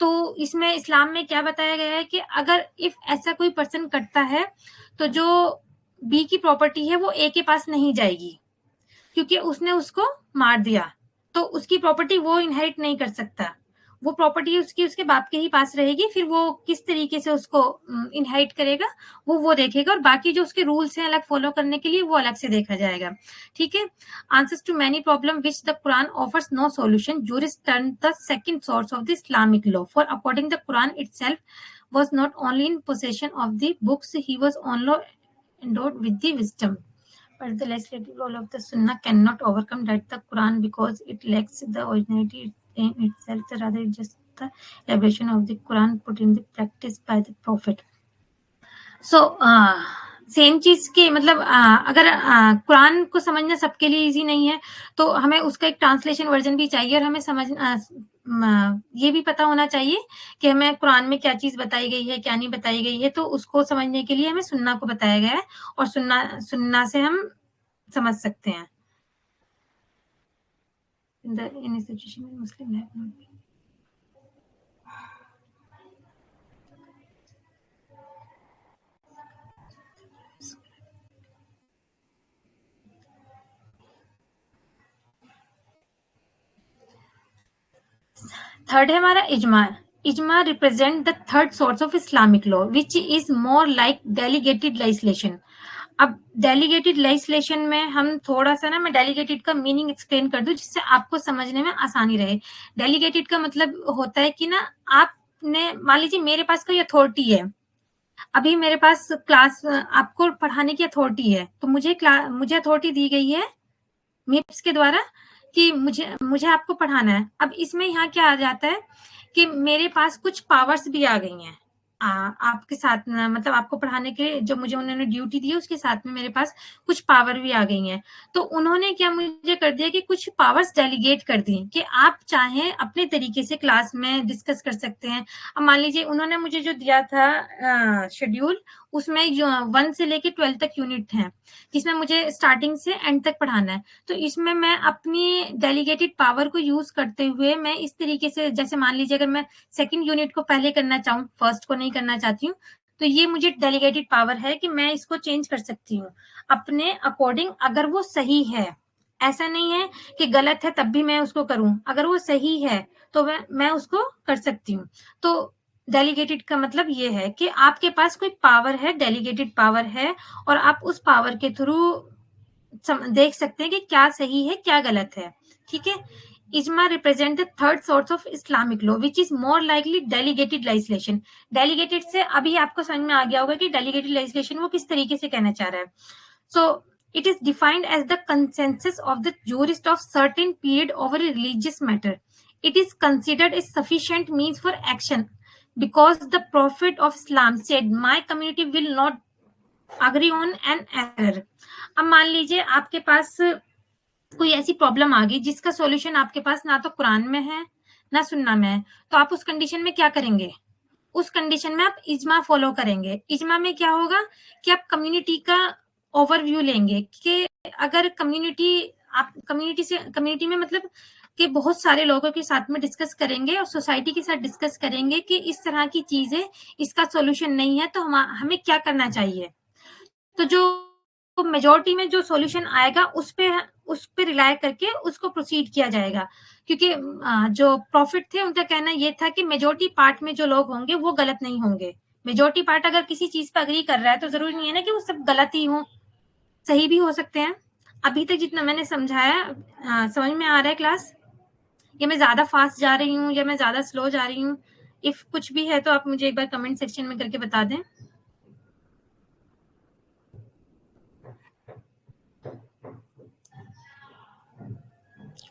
तो इसमें इस्लाम में क्या बताया गया है कि अगर इफ ऐसा कोई पर्सन करता है तो जो बी की प्रॉपर्टी है वो ए के पास नहीं जाएगी, क्योंकि उसने उसको मार दिया, तो उसकी प्रॉपर्टी वो इनहेरिट नहीं कर सकता, वो प्रॉपर्टी उसकी उसके बाप के ही पास रहेगी। फिर वो किस तरीके से उसको इनहेरिट करेगा वो देखेगा, और बाकी जो उसके रूल्स हैं अलग फॉलो करने के लिए वो अलग से देखा जाएगा। ठीक है। Answers to many problem which the Quran offers no solution, jurist turn the second source of the Islamic law, for according the Quran itself was not only in possession of the books, he was also endowed with the wisdom. But the legislative role of the Sunnah cannot overcome that the Quran, because it lacks the originality in itself, rather it's just the elaboration of the Quran put in the practice by the Prophet. So same चीज के मतलब अगर कुरान को समझना सबके लिए easy नहीं है, तो हमें उसका एक ट्रांसलेशन वर्जन भी चाहिए, और हमें समझ ये भी पता होना चाहिए कि हमें कुरान में क्या चीज बताई गई है, क्या नहीं बताई गई है। तो उसको समझने के लिए हमें सुन्ना को बताया गया है, और सुन्ना से हम समझ सकते हैं। in a situation where Muslim have not been. Third है हमारा इजमा। इजमा represent the third source of Islamic law which is more like delegated legislation. अब डेलीगेटेड लेजिस्लेशन में हम थोड़ा सा ना, मैं डेलीगेटेड का मीनिंग एक्सप्लेन कर दूं जिससे आपको समझने में आसानी रहे। डेलीगेटेड का मतलब होता है कि ना, आपने मान लीजिए मेरे पास कोई अथॉरिटी है, अभी मेरे पास क्लास आपको पढ़ाने की अथॉरिटी है, तो मुझे अथॉरिटी दी गई है मिप्स के द्वारा कि मुझे आपको पढ़ाना है। अब इसमें यहाँ क्या आ जाता है कि मेरे पास कुछ पावर्स भी आ गई हैं आपके साथ, मतलब आपको पढ़ाने के लिए जो मुझे उन्होंने ड्यूटी दी है उसके साथ में मेरे पास कुछ पावर भी आ गई हैं। तो उन्होंने क्या मुझे कर दिया कि कुछ पावर्स डेलीगेट कर दी कि आप चाहें अपने तरीके से क्लास में डिस्कस कर सकते हैं। अब मान लीजिए उन्होंने मुझे जो दिया था शेड्यूल, उसमें 1 से लेके 12 तक यूनिट है, जिसमें मुझे स्टार्टिंग से एंड तक पढ़ाना है। तो इसमें मैं अपनी डेलीगेटेड पावर को यूज करते हुए मैं इस तरीके से, जैसे मान लीजिए अगर मैं सेकंड यूनिट को पहले करना चाहूँ, फर्स्ट को नहीं करना चाहती हूँ, तो ये मुझे डेलीगेटेड पावर है कि मैं इसको चेंज कर सकती हूँ अपने अकॉर्डिंग, अगर वो सही है। ऐसा नहीं है कि गलत है तब भी मैं उसको करूं, अगर वो सही है तो मैं उसको कर सकती हूँ। तो डेलीगेटेड का मतलब ये है कि आपके पास कोई पावर है, डेलीगेटेड पावर है, और आप उस पावर के थ्रू देख सकते हैं कि क्या सही है क्या गलत है। ठीक है। इजमा represent the third source of Islamic law which is more likely delegated legislation. Delegated से अभी आपको समझ में आ गया होगा कि डेलीगेटेड लेजिस्लेशन वो किस तरीके से कहना चाह रहा है। सो it is defined as the consensus of the jurist of certain period over a religious matter. It is considered a sufficient means for action because the Prophet of Islam said, "My community will not agree on an error." अब मान लीजिए आपके पास कोई ऐसी problem आ गई जिसका solution आपके पास ना तो कुरान में है ना सुन्ना में है, तो आप उस कंडीशन में क्या करेंगे? उस कंडीशन में आप इजमा फॉलो करेंगे। इजमा में क्या होगा कि आप कम्युनिटी का ओवरव्यू लेंगे कि अगर कम्युनिटी में मतलब कि बहुत सारे लोगों के साथ में डिस्कस करेंगे और सोसाइटी के साथ डिस्कस करेंगे कि इस तरह की चीज है, इसका सॉल्यूशन नहीं है, तो हमें क्या करना चाहिए। तो जो मेजोरिटी में जो सॉल्यूशन आएगा उस पे रिलाय करके उसको प्रोसीड किया जाएगा, क्योंकि जो प्रॉफिट थे उनका कहना ये था कि मेजोरिटी पार्ट में जो लोग होंगे वो गलत नहीं होंगे। मेजोरिटी पार्ट अगर किसी चीज पर अग्री कर रहा है तो जरूरी नहीं है ना कि वो सब गलत ही हो, सही भी हो सकते हैं। अभी तक जितना मैंने समझाया समझ में आ रहा है क्लास, या मैं ज्यादा फास्ट जा रही हूँ या मैं ज्यादा स्लो जा रही हूँ? इफ कुछ भी है तो आप मुझे एक बार कमेंट सेक्शन में करके बता दें।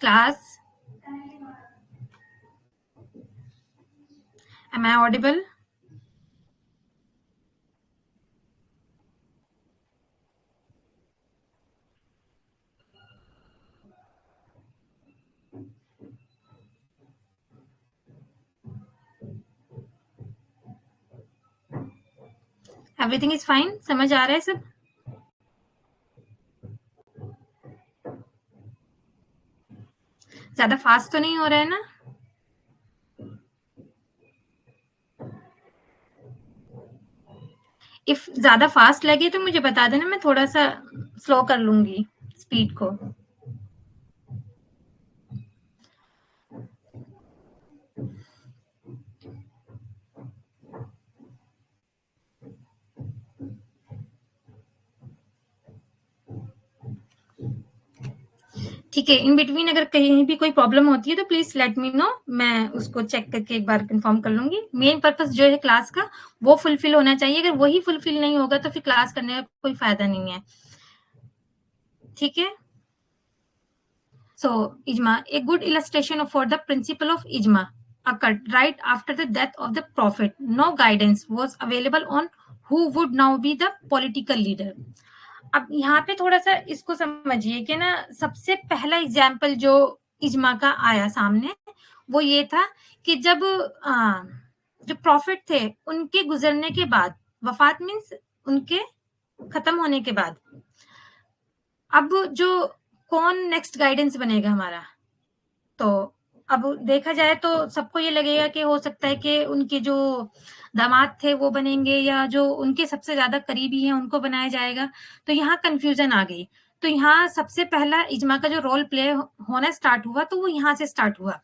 Class, am I audible? Everything is fine, समझ आ रहा है सब? ज्यादा फास्ट तो नहीं हो रहा है ना? इफ ज्यादा फास्ट लगे तो मुझे बता देना, मैं थोड़ा सा स्लो कर लूंगी स्पीड को। ठीक है, इन बिटवीन अगर कहीं भी कोई प्रॉब्लम होती है तो प्लीज लेट मी नो, मैं उसको चेक करके एक बार कंफर्म कर लूंगी। मेन पर्पस जो है क्लास का वो फुलफिल होना चाहिए, अगर वही फुलफिल नहीं होगा तो फिर क्लास करने का कोई फायदा नहीं है। ठीक है, सो इजमा, a good illustration for the principle of इजमा occurred right after the death of the prophet. No guidance was available on who would now be the political leader. अब यहाँ पे थोड़ा सा इसको समझिए कि ना, सबसे पहला एग्जाम्पल जो इजमा का आया सामने वो ये था कि जब जो प्रॉफिट थे उनके गुजरने के बाद, वफात मीन्स उनके खत्म होने के बाद, अब जो कौन नेक्स्ट गाइडेंस बनेगा हमारा, तो अब देखा जाए तो सबको ये लगेगा कि हो सकता है कि उनके जो दामाद थे वो बनेंगे या जो उनके सबसे ज्यादा करीबी हैं उनको बनाया जाएगा। तो यहाँ कंफ्यूजन आ गई। तो यहाँ सबसे पहला इजमा का जो रोल प्ले होना स्टार्ट हुआ तो वो यहाँ से स्टार्ट हुआ।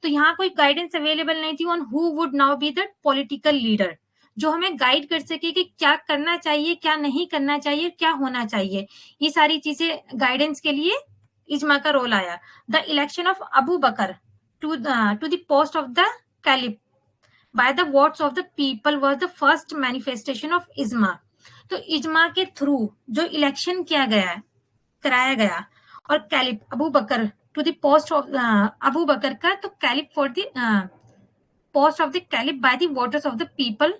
तो यहाँ कोई गाइडेंस अवेलेबल नहीं थी on who would now be the political leader, जो हमें गाइड कर सके कि क्या करना चाहिए, क्या नहीं करना चाहिए, क्या होना चाहिए। ये सारी चीजें गाइडेंस के लिए इजमा का रोल आया। The election of Abu Bakr to the post of the caliph by the votes of the people was the first manifestation of इज्मा। तो इज्मा के थ्रू जो इलेक्शन किया गया, कराया गया, और caliph Abu Bakr to the post of Abu Bakr का, तो caliph for the post of the caliph by the voters of the people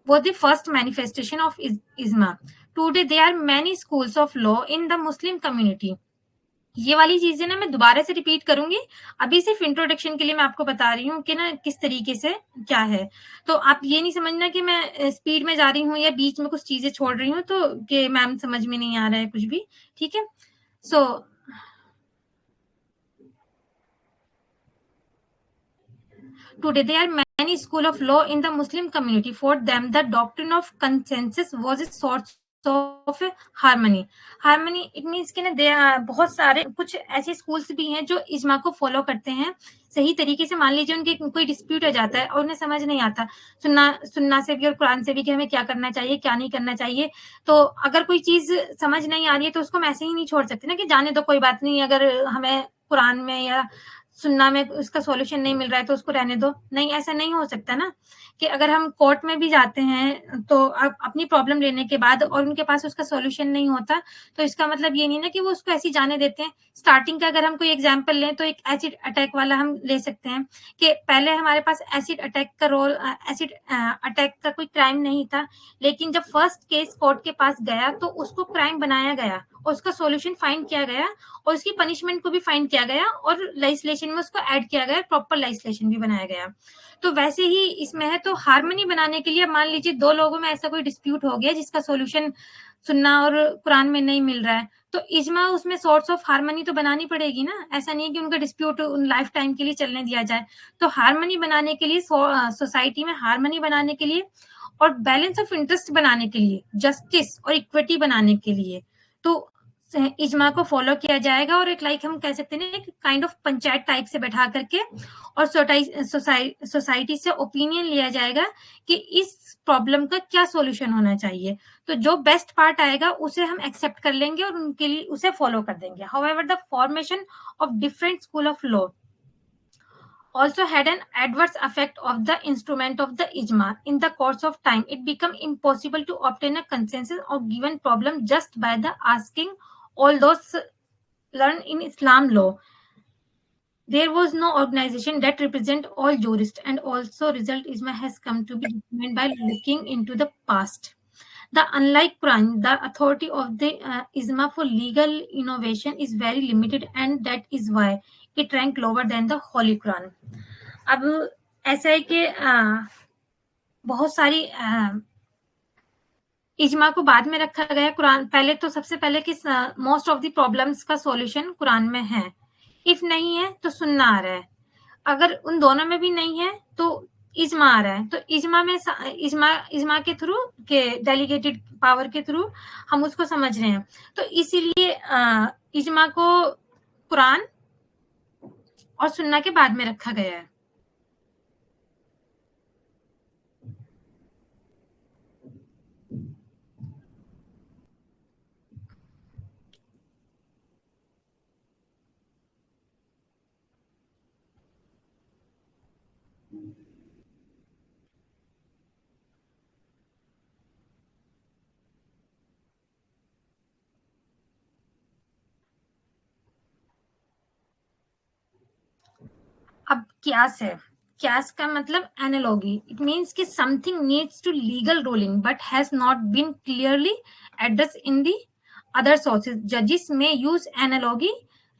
was the first manifestation of isma. Today there are many schools of law in the Muslim community. ये वाली चीजें ना मैं दोबारा से repeat करूंगी, अभी सिर्फ इंट्रोडक्शन के लिए मैं आपको बता रही हूँ कि ना किस तरीके से क्या है। तो आप ये नहीं समझना कि मैं स्पीड में जा रही हूँ या बीच में कुछ चीजें छोड़ रही हूँ तो कि मैम समझ में नहीं आ रहा है कुछ भी। ठीक है, सो today there are many schools of law in the Muslim community. For them, the doctrine of consensus was a source of harmony. Harmony it means कि ना बहुत सारे कुछ ऐसे स्कूल्स भी हैं जो इज्मा को फॉलो करते हैं सही तरीके से। मान लीजिए उनके कोई डिस्प्यूट हो जाता है और उन्हें समझ नहीं आता सुन्ना से भी और कुरान से भी कि हमें क्या करना चाहिए क्या नहीं करना चाहिए। तो अगर कोई चीज समझ नहीं आ रही है तो उसको हम ऐसे ही नहीं छोड़ सकते ना कि जाने दो कोई बात नहीं, अगर हमें कुरान में या सुन्ना में उसका सॉल्यूशन नहीं मिल रहा है तो उसको रहने दो। नहीं, ऐसा नहीं हो सकता ना कि अगर हम कोर्ट में भी जाते हैं तो अपनी प्रॉब्लम लेने के बाद और उनके पास उसका सॉल्यूशन नहीं होता तो इसका मतलब ये नहीं ना कि वो उसको ऐसे जाने देते हैं। स्टार्टिंग का अगर हम कोई एग्जांपल लें तो एक एसिड अटैक वाला हम ले सकते हैं कि पहले हमारे पास एसिड अटैक का रोल, एसिड अटैक का कोई क्राइम नहीं था, लेकिन जब फर्स्ट केस कोर्ट के पास गया तो उसको क्राइम बनाया गया और उसका सॉल्यूशन फाइंड किया गया और उसकी पनिशमेंट को भी फाइंड किया गया और लेजिस्लेशन में उसको ऐड किया गया, प्रॉपर लेजिस्लेशन भी बनाया गया। तो वैसे ही इसमें है। तो हार्मनी बनाने के लिए मान लीजिए दो लोगों में ऐसा कोई डिस्प्यूट हो गया जिसका सॉल्यूशन सुन्ना और कुरान में नहीं मिल रहा है, तो इजमा उसमें सोर्स ऑफ हार्मनी तो बनानी पड़ेगी ना। ऐसा नहीं है कि उनका डिस्प्यूट लाइफ टाइम के लिए चलने दिया जाए। तो हार्मनी बनाने के लिए, सोसाइटी में हार्मनी बनाने के लिए और बैलेंस ऑफ इंटरेस्ट बनाने के लिए, जस्टिस और इक्विटी बनाने के लिए तो इजमा को फॉलो किया जाएगा। और एक लाइक हम कह सकते हैं एक काइंड ऑफ पंचायत टाइप से बैठा करके और सोसाइटी से ओपिनियन लिया जाएगा कि इस प्रॉब्लम का क्या सॉल्यूशन होना चाहिए। तो जो बेस्ट पार्ट आएगा उसे हम एक्सेप्ट कर लेंगे और उनके लिए उसे फॉलो कर देंगे। However the formation of different school of law also had an adverse effect of the instrument of the ijma. In the course of time, it became impossible to obtain a consensus of given problem just by the asking all those learned in Islam law. There was no organization that represent all jurists, and also result ijma has come to be determined by looking into the past. The unlike Quran, the authority of the ijma for legal innovation is very limited, and that is why it ranked lower than the Holy Quran. अब ऐसा है कि बहुत सारी इजमा को बाद में रखा गया। कुरान पहले तो सबसे पहले कि मोस्ट ऑफ द प्रॉब्लम्स का सॉल्यूशन कुरान में है, इफ नहीं है तो सुन्ना आ रहा है, अगर उन दोनों में भी नहीं है तो इजमा आ रहा है, तो इजमा में इजमा के थ्रू के डेलीगेटेड पावर के थ्रू हम उसको समझ रहे हैं। तो इसीलिए इजमा को कुरान और सुन्ना के बाद में रखा गया है। अब क्यास है, क्यास का मतलब एनालॉगी, इट मीन्स कि something needs to legal ruling but has not been clearly address in the other sources. Judges may use analogy,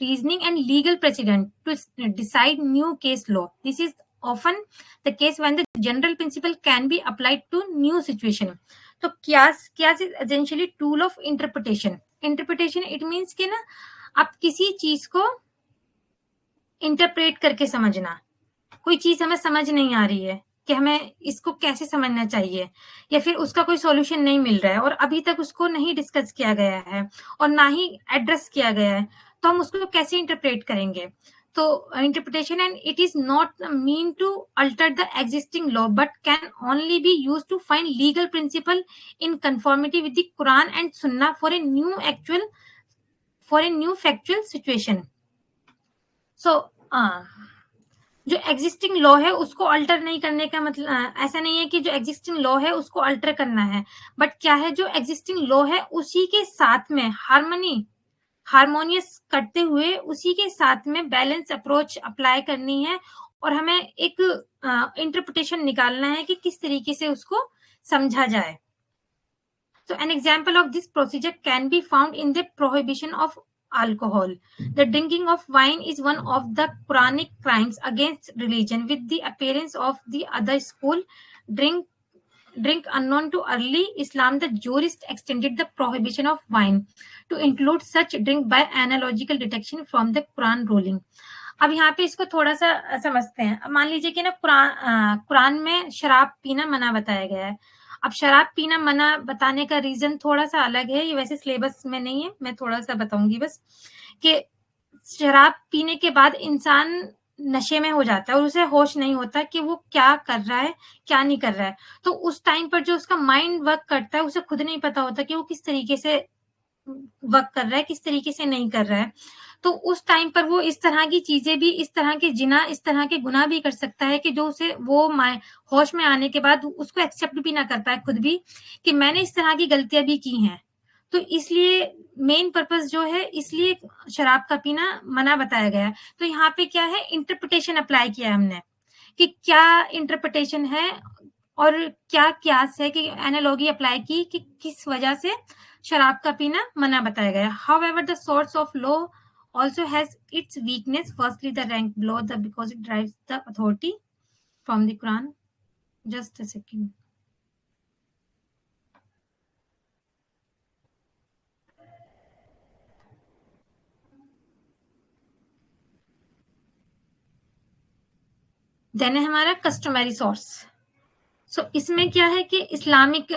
reasoning, and legal precedent to decide new case law. This is often the case when the general principle can be applied to new situation. तो क्यास is essentially tool of interpretation. Interpretation it means कि ना आप किसी चीज को interpret करके समझना, कोई चीज हमें समझ नहीं आ रही है कि हमें इसको कैसे समझना चाहिए, या फिर उसका कोई सॉल्यूशन नहीं मिल रहा है और अभी तक उसको नहीं डिस्कस किया गया है और ना ही एड्रेस किया गया है, तो हम उसको कैसे इंटरप्रेट करेंगे। तो interpretation and it is not mean to alter the existing law but can only be use to find legal principle in conformity with the Quran and Sunnah for a new factual situation. So जो existing law है उसको alter नहीं करने का मतलब ऐसा नहीं है कि जो एग्जिस्टिंग लॉ है उसको अल्टर करना है, बट क्या है जो एग्जिस्टिंग लॉ है उसी के साथ में हार्मोनियस करते हुए उसी के साथ में बैलेंस अप्रोच अप्लाई करनी है और हमें एक इंटरप्रिटेशन निकालना है कि किस तरीके से उसको समझा जाए। So an example of this procedure can be found in the prohibition of alcohol. The drinking of wine is one of the Quranic crimes against religion. With the appearance of the other school, drink unknown to early Islam, the jurists extended the prohibition of wine to include such drink by analogical detection from the Quran ruling. अब यहाँ पे इसको थोड़ा सा समझते हैं। अब मान लीजिए कि ना कुरान में शराब पीना मना बताया गया है। अब शराब पीना मना बताने का रीजन थोड़ा सा अलग है, ये वैसे सिलेबस में नहीं है, मैं थोड़ा सा बताऊंगी बस कि शराब पीने के बाद इंसान नशे में हो जाता है और उसे होश नहीं होता कि वो क्या कर रहा है क्या नहीं कर रहा है। तो उस टाइम पर जो उसका माइंड वर्क करता है उसे खुद नहीं पता होता कि वो किस तरीके से वर्क कर रहा है किस तरीके से नहीं कर रहा है। तो उस टाइम पर वो इस तरह की चीजें भी, इस तरह के जिना, इस तरह के गुनाह भी कर सकता है कि जो उसे वो होश में आने के बाद उसको एक्सेप्ट भी ना कर पाए खुद भी कि मैंने इस तरह की गलतियां भी की हैं। तो इसलिए मेन पर्पस जो है, इसलिए शराब का पीना मना बताया गया है। तो यहाँ पे क्या है, इंटरप्रिटेशन अप्लाई किया हमने कि क्या इंटरप्रिटेशन है और क्या क्यास है कि एनालॉगी अप्लाई की कि किस वजह से शराब का पीना मना बताया गया। However the source of law also has its weakness. Firstly, the rank below because it derives the authority from the Quran. Just a second. Then है हमारा कस्टमरी सोर्स। सो इसमें क्या है कि इस्लामिक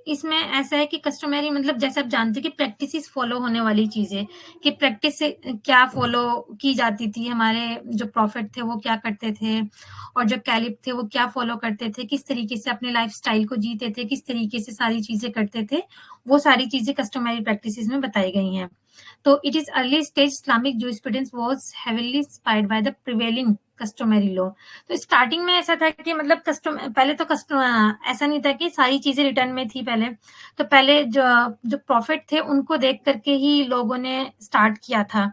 इसमें ऐसा है कि कस्टमरी मतलब जैसे आप जानते हैं कि प्रैक्टिस फॉलो होने वाली चीजें, कि प्रैक्टिस से क्या फॉलो की जाती थी, हमारे जो प्रॉफिट थे वो क्या करते थे और जो कैलिफ थे वो क्या फॉलो करते थे, किस तरीके से अपने लाइफ स्टाइल को जीते थे, किस तरीके से सारी चीजें करते थे, वो सारी चीजें कस्टमरी प्रैक्टिस में बताई गई हैं। तो it is early stage Islamic jurisprudence was heavily inspired by the prevailing customary law. तो स्टार्टिंग में ऐसा था कि मतलब पहले तो ऐसा नहीं था कि सारी चीजें रिटर्न में थी। पहले जो प्रॉफिट थे उनको देख करके ही लोगों ने स्टार्ट किया था।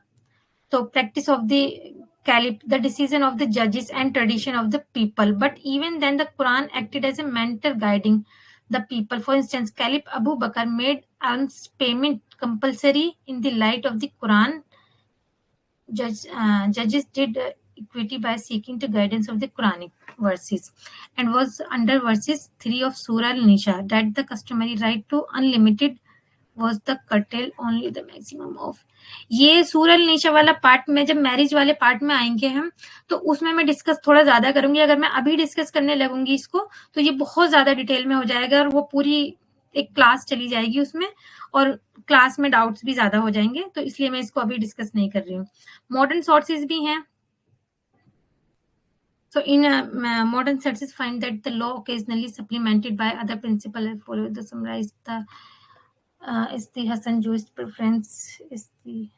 तो practice of the caliph, the decision of the judges and tradition of the people. But even then the Quran acted as a mentor guiding the people. For instance, Caliph Abu Bakr made alms payment compulsory in the light of the Quran. Judges did equity by seeking the guidance of the Quranic verses, and was under verses 3 of Surah Al-Nisa that the customary right to unlimited was the curtail only the maximum of। ये सूरल नीचा वाला part में, जब marriage वाले part में आएंगे हम, तो उसमें मैं डिस्कस थोड़ा ज्यादा करूंगी। अगर मैं अभी डिस्कस करने लगूंगी इसको, तो ये बहुत ज्यादा डिटेल में हो जाएगा और वो पूरी एक क्लास चली जाएगी उसमें, और क्लास में डाउट्स भी ज्यादा हो जाएंगे, तो इसलिए मैं इसको अभी डिस्कस नहीं कर रही हूँ। मॉडर्न सोर्सेज भी हैं। So in modern sources find that the law occasionally supplemented by other principles as follows. The summarize the is the Hassan Jewish preference is the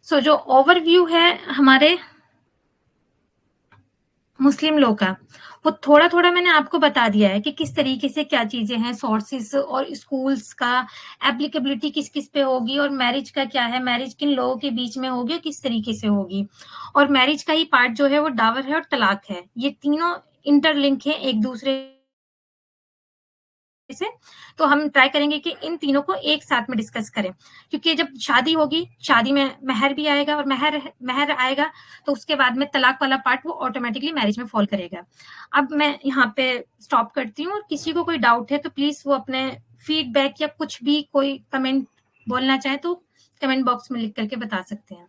so जो ओवरव्यू है हमारे मुस्लिम लॉ का, वो थोड़ा थोड़ा मैंने आपको बता दिया है कि किस तरीके से क्या चीजें हैं, सोर्सेस और स्कूल्स का एप्लीकेबिलिटी किस किस पे होगी, और मैरिज का क्या है, मैरिज किन लोगों के बीच में होगी और किस तरीके से होगी। और मैरिज का ही पार्ट जो है वो डावर है और तलाक है, ये तीनों इंटरलिंक है एक दूसरे से। तो हम ट्राई करेंगे कि इन तीनों को एक साथ में डिस्कस करें, क्योंकि जब शादी होगी, शादी में मेहर भी आएगा, और मेहर मेहर आएगा तो उसके बाद में तलाक वाला पार्ट वो ऑटोमेटिकली मैरिज में फॉल करेगा। अब मैं यहाँ पे स्टॉप करती हूँ, और किसी को कोई डाउट है तो प्लीज वो अपने फीडबैक या कुछ भी कोई कमेंट बोलना चाहे तो कमेंट बॉक्स में लिख करके बता सकते हैं।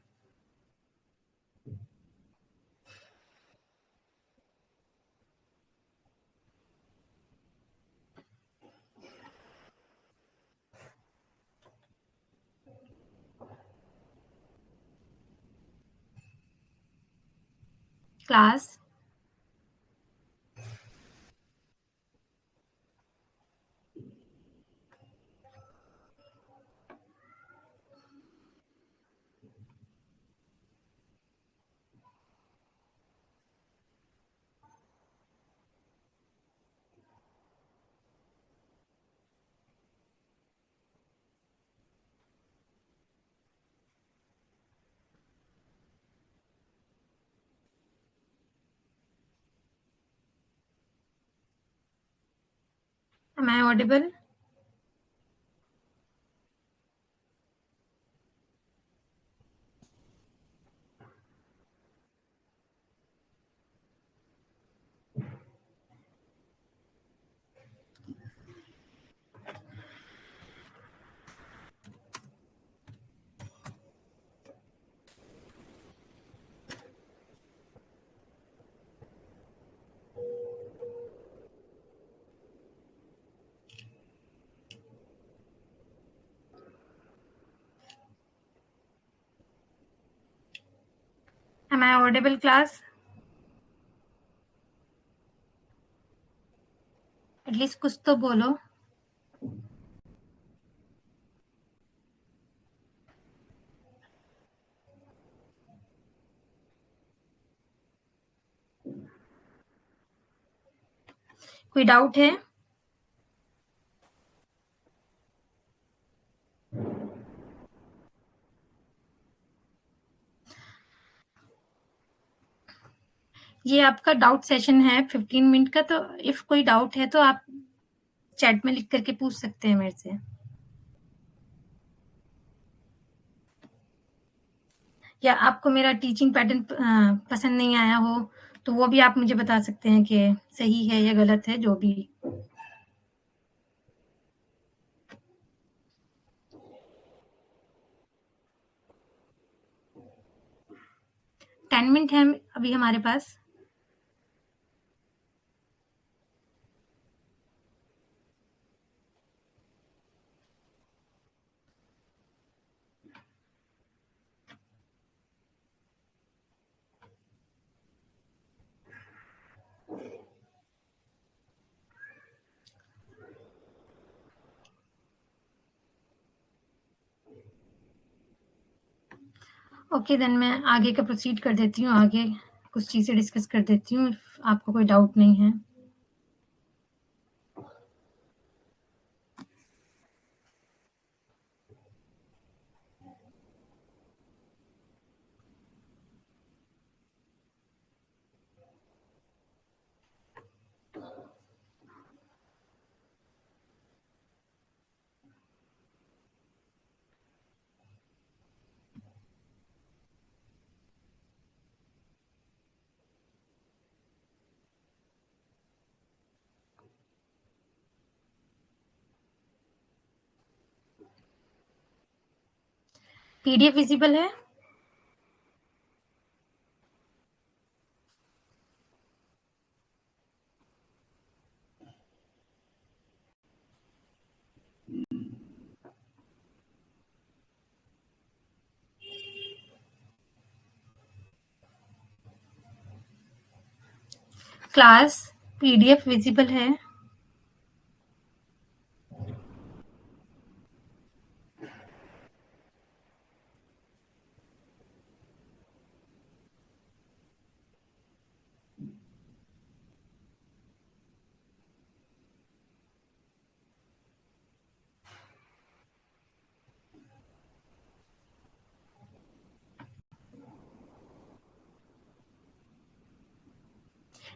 Class am I audible? Am I audible class? At least कुछ तो बोलो। कोई डाउट है? ये आपका डाउट सेशन है 15 मिनट का, तो इफ कोई डाउट है तो आप चैट में लिख करके पूछ सकते हैं मेरे से, या आपको मेरा टीचिंग पैटर्न पसंद नहीं आया हो तो वो भी आप मुझे बता सकते हैं कि सही है या गलत है, जो भी। 10 मिनट है अभी हमारे पास। ओके देन मैं आगे का प्रोसीड कर देती हूँ, आगे कुछ चीज़ें डिस्कस कर देती हूँ, आपको कोई डाउट नहीं है। पीडीएफ विजिबल है? क्लास पीडीएफ विजिबल है?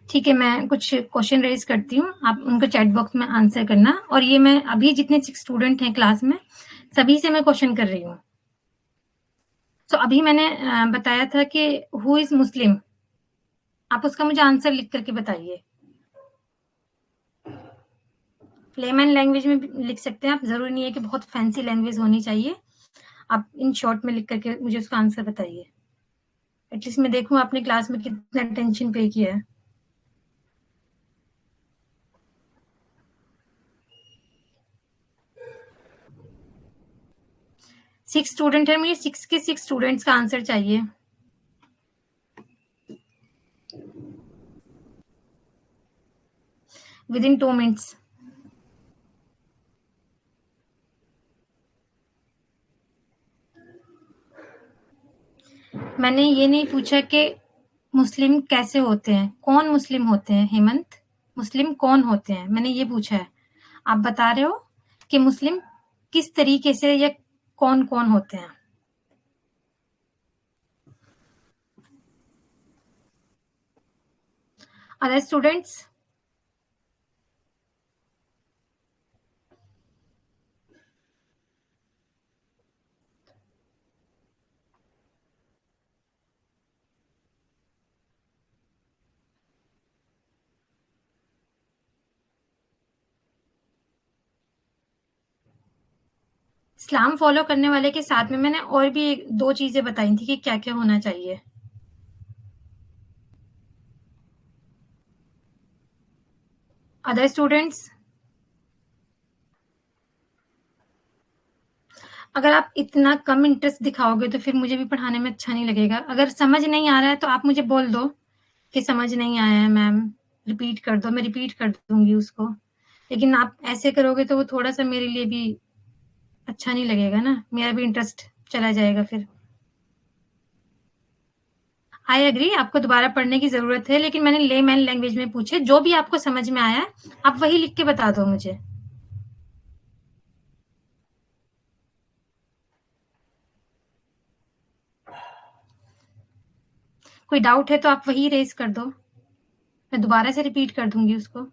ठीक है, मैं कुछ क्वेश्चन रेज करती हूँ, आप उनको चैट बॉक्स में आंसर करना। और ये मैं अभी जितने स्टूडेंट हैं क्लास में, सभी से मैं क्वेश्चन कर रही हूँ। तो अभी मैंने बताया था कि हु इज मुस्लिम, आप उसका मुझे आंसर लिख करके बताइए। लेमन लैंग्वेज में भी लिख सकते हैं आप, जरूरी नहीं है कि बहुत फैंसी लैंग्वेज होनी चाहिए। आप इन शॉर्ट में लिख करके मुझे उसका आंसर बताइए। एटलीस्ट मैं देखूं आपने क्लास में कितना अटेंशन पे किया है। 6 स्टूडेंट है, मुझे 6 के 6 स्टूडेंट्स का आंसर चाहिए। With in 2 minutes. मैंने ये नहीं पूछा कि मुस्लिम कैसे होते हैं, कौन मुस्लिम होते हैं हेमंत, मुस्लिम कौन होते हैं, मैंने ये पूछा है। आप बता रहे हो कि मुस्लिम किस तरीके से या कौन कौन होते हैं। Other students? इस्लाम फॉलो करने वाले के साथ में मैंने और भी 2 चीजें बताई थी कि क्या क्या होना चाहिए। Other students? अगर आप इतना कम इंटरेस्ट दिखाओगे तो फिर मुझे भी पढ़ाने में अच्छा नहीं लगेगा। अगर समझ नहीं आ रहा है तो आप मुझे बोल दो कि समझ नहीं आया है मैम, रिपीट कर दो, मैं रिपीट कर दूंगी उसको। लेकिन आप ऐसे करोगे तो वो थोड़ा सा मेरे लिए भी अच्छा नहीं लगेगा ना, मेरा भी इंटरेस्ट चला जाएगा फिर। आई एग्री, आपको दोबारा पढ़ने की जरूरत है, लेकिन मैंने लेमैन लैंग्वेज में पूछे, जो भी आपको समझ में आया आप वही लिख के बता दो मुझे। कोई डाउट है तो आप वही रेज कर दो, मैं दोबारा से रिपीट कर दूंगी उसको।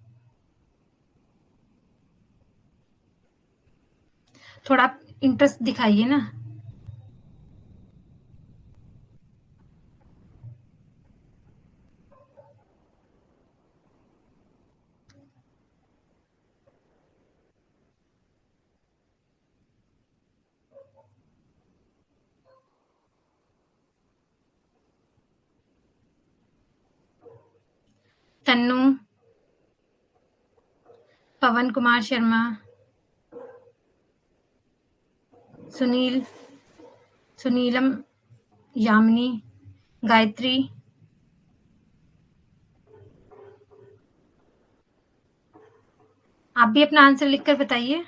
थोड़ा आप इंटरेस्ट दिखाइए ना। तन्नू, पवन कुमार शर्मा, सुनील, सुनीलम, यामिनी, गायत्री। आप भी अपना आंसर लिखकर बताइए।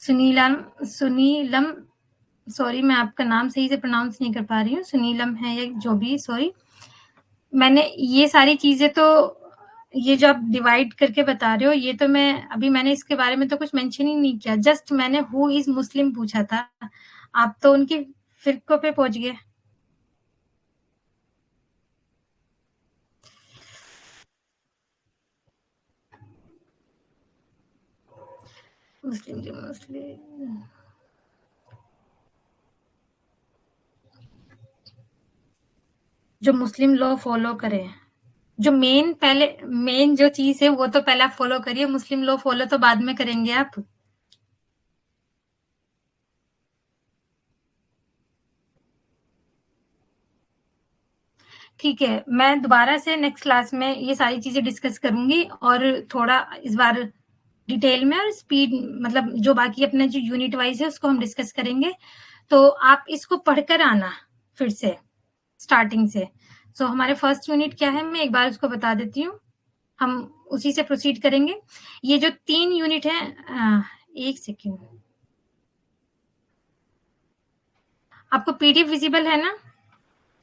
सुनीलम, सुनीलम, सॉरी मैं आपका नाम सही से प्रोनाउंस नहीं कर पा रही हूँ, सुनीलम है या जो भी, सॉरी। मैंने ये सारी चीजें तो, ये जो आप डिवाइड करके बता रहे हो, ये तो मैंने इसके बारे में तो कुछ मेंशन ही नहीं किया, जस्ट मैंने हु इज मुस्लिम पूछा था। आप तो उनकी फिरकों पे पहुंच गए। मुस्लिम जो मुस्लिम लॉ फॉलो करे, जो मेन जो चीज है वो तो पहले आप फॉलो करिए, मुस्लिम लॉ फॉलो तो बाद में करेंगे आप। ठीक है, मैं दोबारा से नेक्स्ट क्लास में ये सारी चीजें डिस्कस करूंगी और थोड़ा इस बार डिटेल में और स्पीड, मतलब जो बाकी अपना जो यूनिट वाइज है उसको हम डिस्कस करेंगे। तो आप इसको पढ़कर आना फिर से स्टार्टिंग से। सो हमारे फर्स्ट यूनिट क्या है मैं एक बार उसको बता देती हूँ, हम उसी से प्रोसीड करेंगे। ये जो 3 यूनिट है, एक सेकेंड, आपको पीडीएफ विजिबल है ना?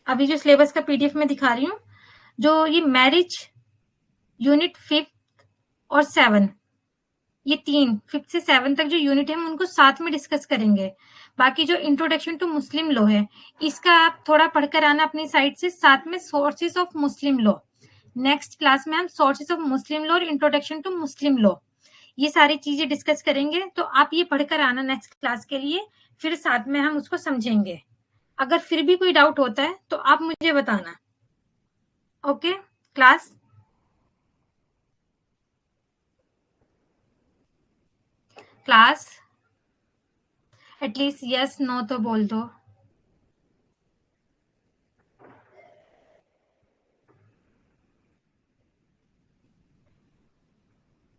अभी जो सिलेबस का पीडीएफ में दिखा रही हूँ, जो ये मैरिज यूनिट 5 और 7, ये 3 5 से 7 तक जो यूनिट है हम उनको साथ में डिस्कस करेंगे। बाकी जो इंट्रोडक्शन टू मुस्लिम लॉ है इसका आप थोड़ा पढ़कर आना अपनी साइड से, साथ में sources of Muslim law. Next class में हम सोर्सेस ऑफ मुस्लिम लॉ और इंट्रोडक्शन टू मुस्लिम लॉ ये सारी चीजें डिस्कस करेंगे। तो आप ये पढ़कर आना नेक्स्ट क्लास के लिए, फिर साथ में हम उसको समझेंगे। अगर फिर भी कोई डाउट होता है तो आप मुझे बताना। Okay class? Class at least yes no तो बोल दो।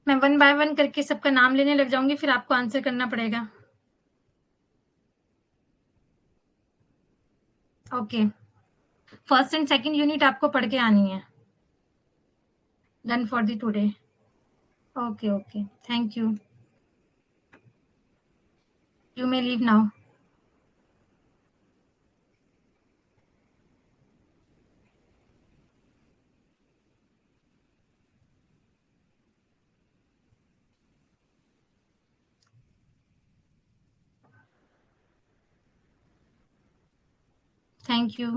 मैं 1 बाय 1 करके सबका नाम लेने लग जाऊंगी, फिर आपको आंसर करना पड़ेगा। Okay, first and second unit आपको पढ़ के आनी है। Done for the today. Okay okay, thank you. You may leave now. Thank you.